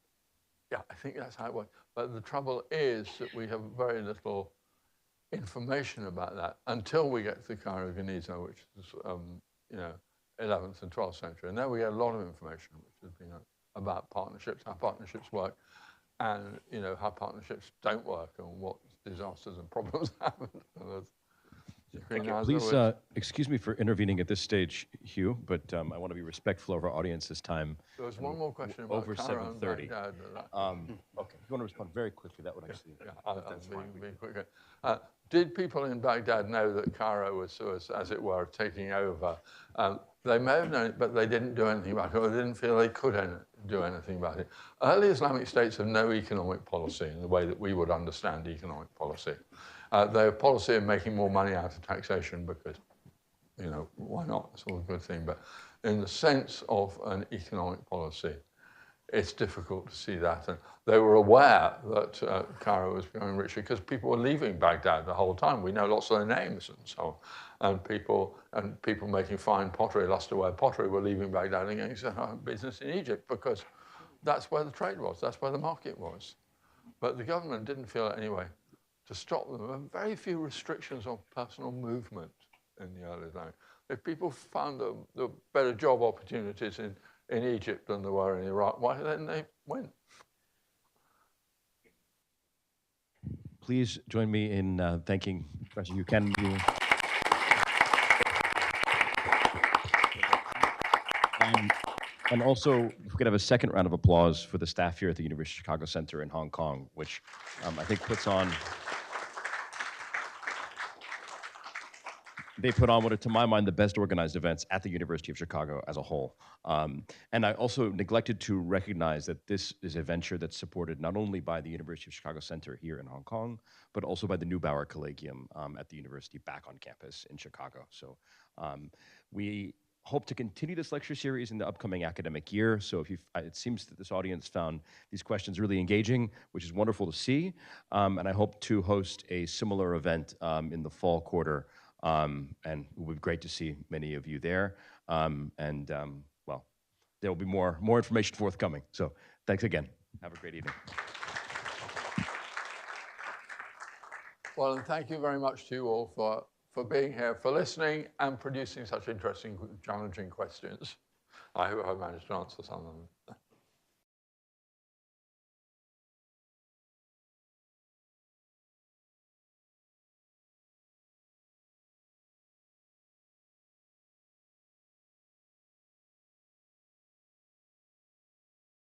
yeah, I think that's how it works. But the trouble is that we have very little information about that until we get to the Caragoniza, which is, 11th and 12th century. And then we get a lot of information, which has been about partnerships, how partnerships work, and how partnerships don't work, and what disasters and problems happen. Please excuse me for intervening at this stage, Hugh, but I want to be respectful of our audience's time. There was one more question about over 7:30. Okay, if you want to respond very quickly, that would actually. Yeah, I'll be quicker. Did people in Baghdad know that Cairo was, as it were, taking over? They may have known it, but they didn't do anything about it, or they didn't feel they could do anything about it. Early Islamic states have no economic policy in the way that we would understand economic policy. They have policy of making more money out of taxation because, why not? It's all a good thing. But in the sense of an economic policy, it's difficult to see that. And they were aware that Cairo was becoming richer because people were leaving Baghdad the whole time. We know lots of their names and so on. And people making fine pottery, lusterware pottery, were leaving Baghdad and going to business in Egypt because that's where the trade was, that's where the market was. But the government didn't feel it anyway to stop them. There were very few restrictions on personal movement in the early days. If people found the better job opportunities in Egypt than there were in Iraq, why didn't they win? Please join me in thanking Professor Hugh. And also, if we could have a second round of applause for the staff here at the University of Chicago Center in Hong Kong, which I think puts on, they put on what are, to my mind, the best organized events at the University of Chicago as a whole. And I also neglected to recognize that this is a venture that's supported not only by the University of Chicago Center here in Hong Kong, but also by the Neubauer Collegium at the university back on campus in Chicago. So we hope to continue this lecture series in the upcoming academic year. So if it seems that this audience found these questions really engaging, which is wonderful to see. And I hope to host a similar event in the fall quarter. And it would be great to see many of you there. Well, there will be more information forthcoming. So thanks again. Have a great evening. Well, and thank you very much to you all for being here, for listening and producing such interesting, challenging questions. I hope I've managed to answer some of them.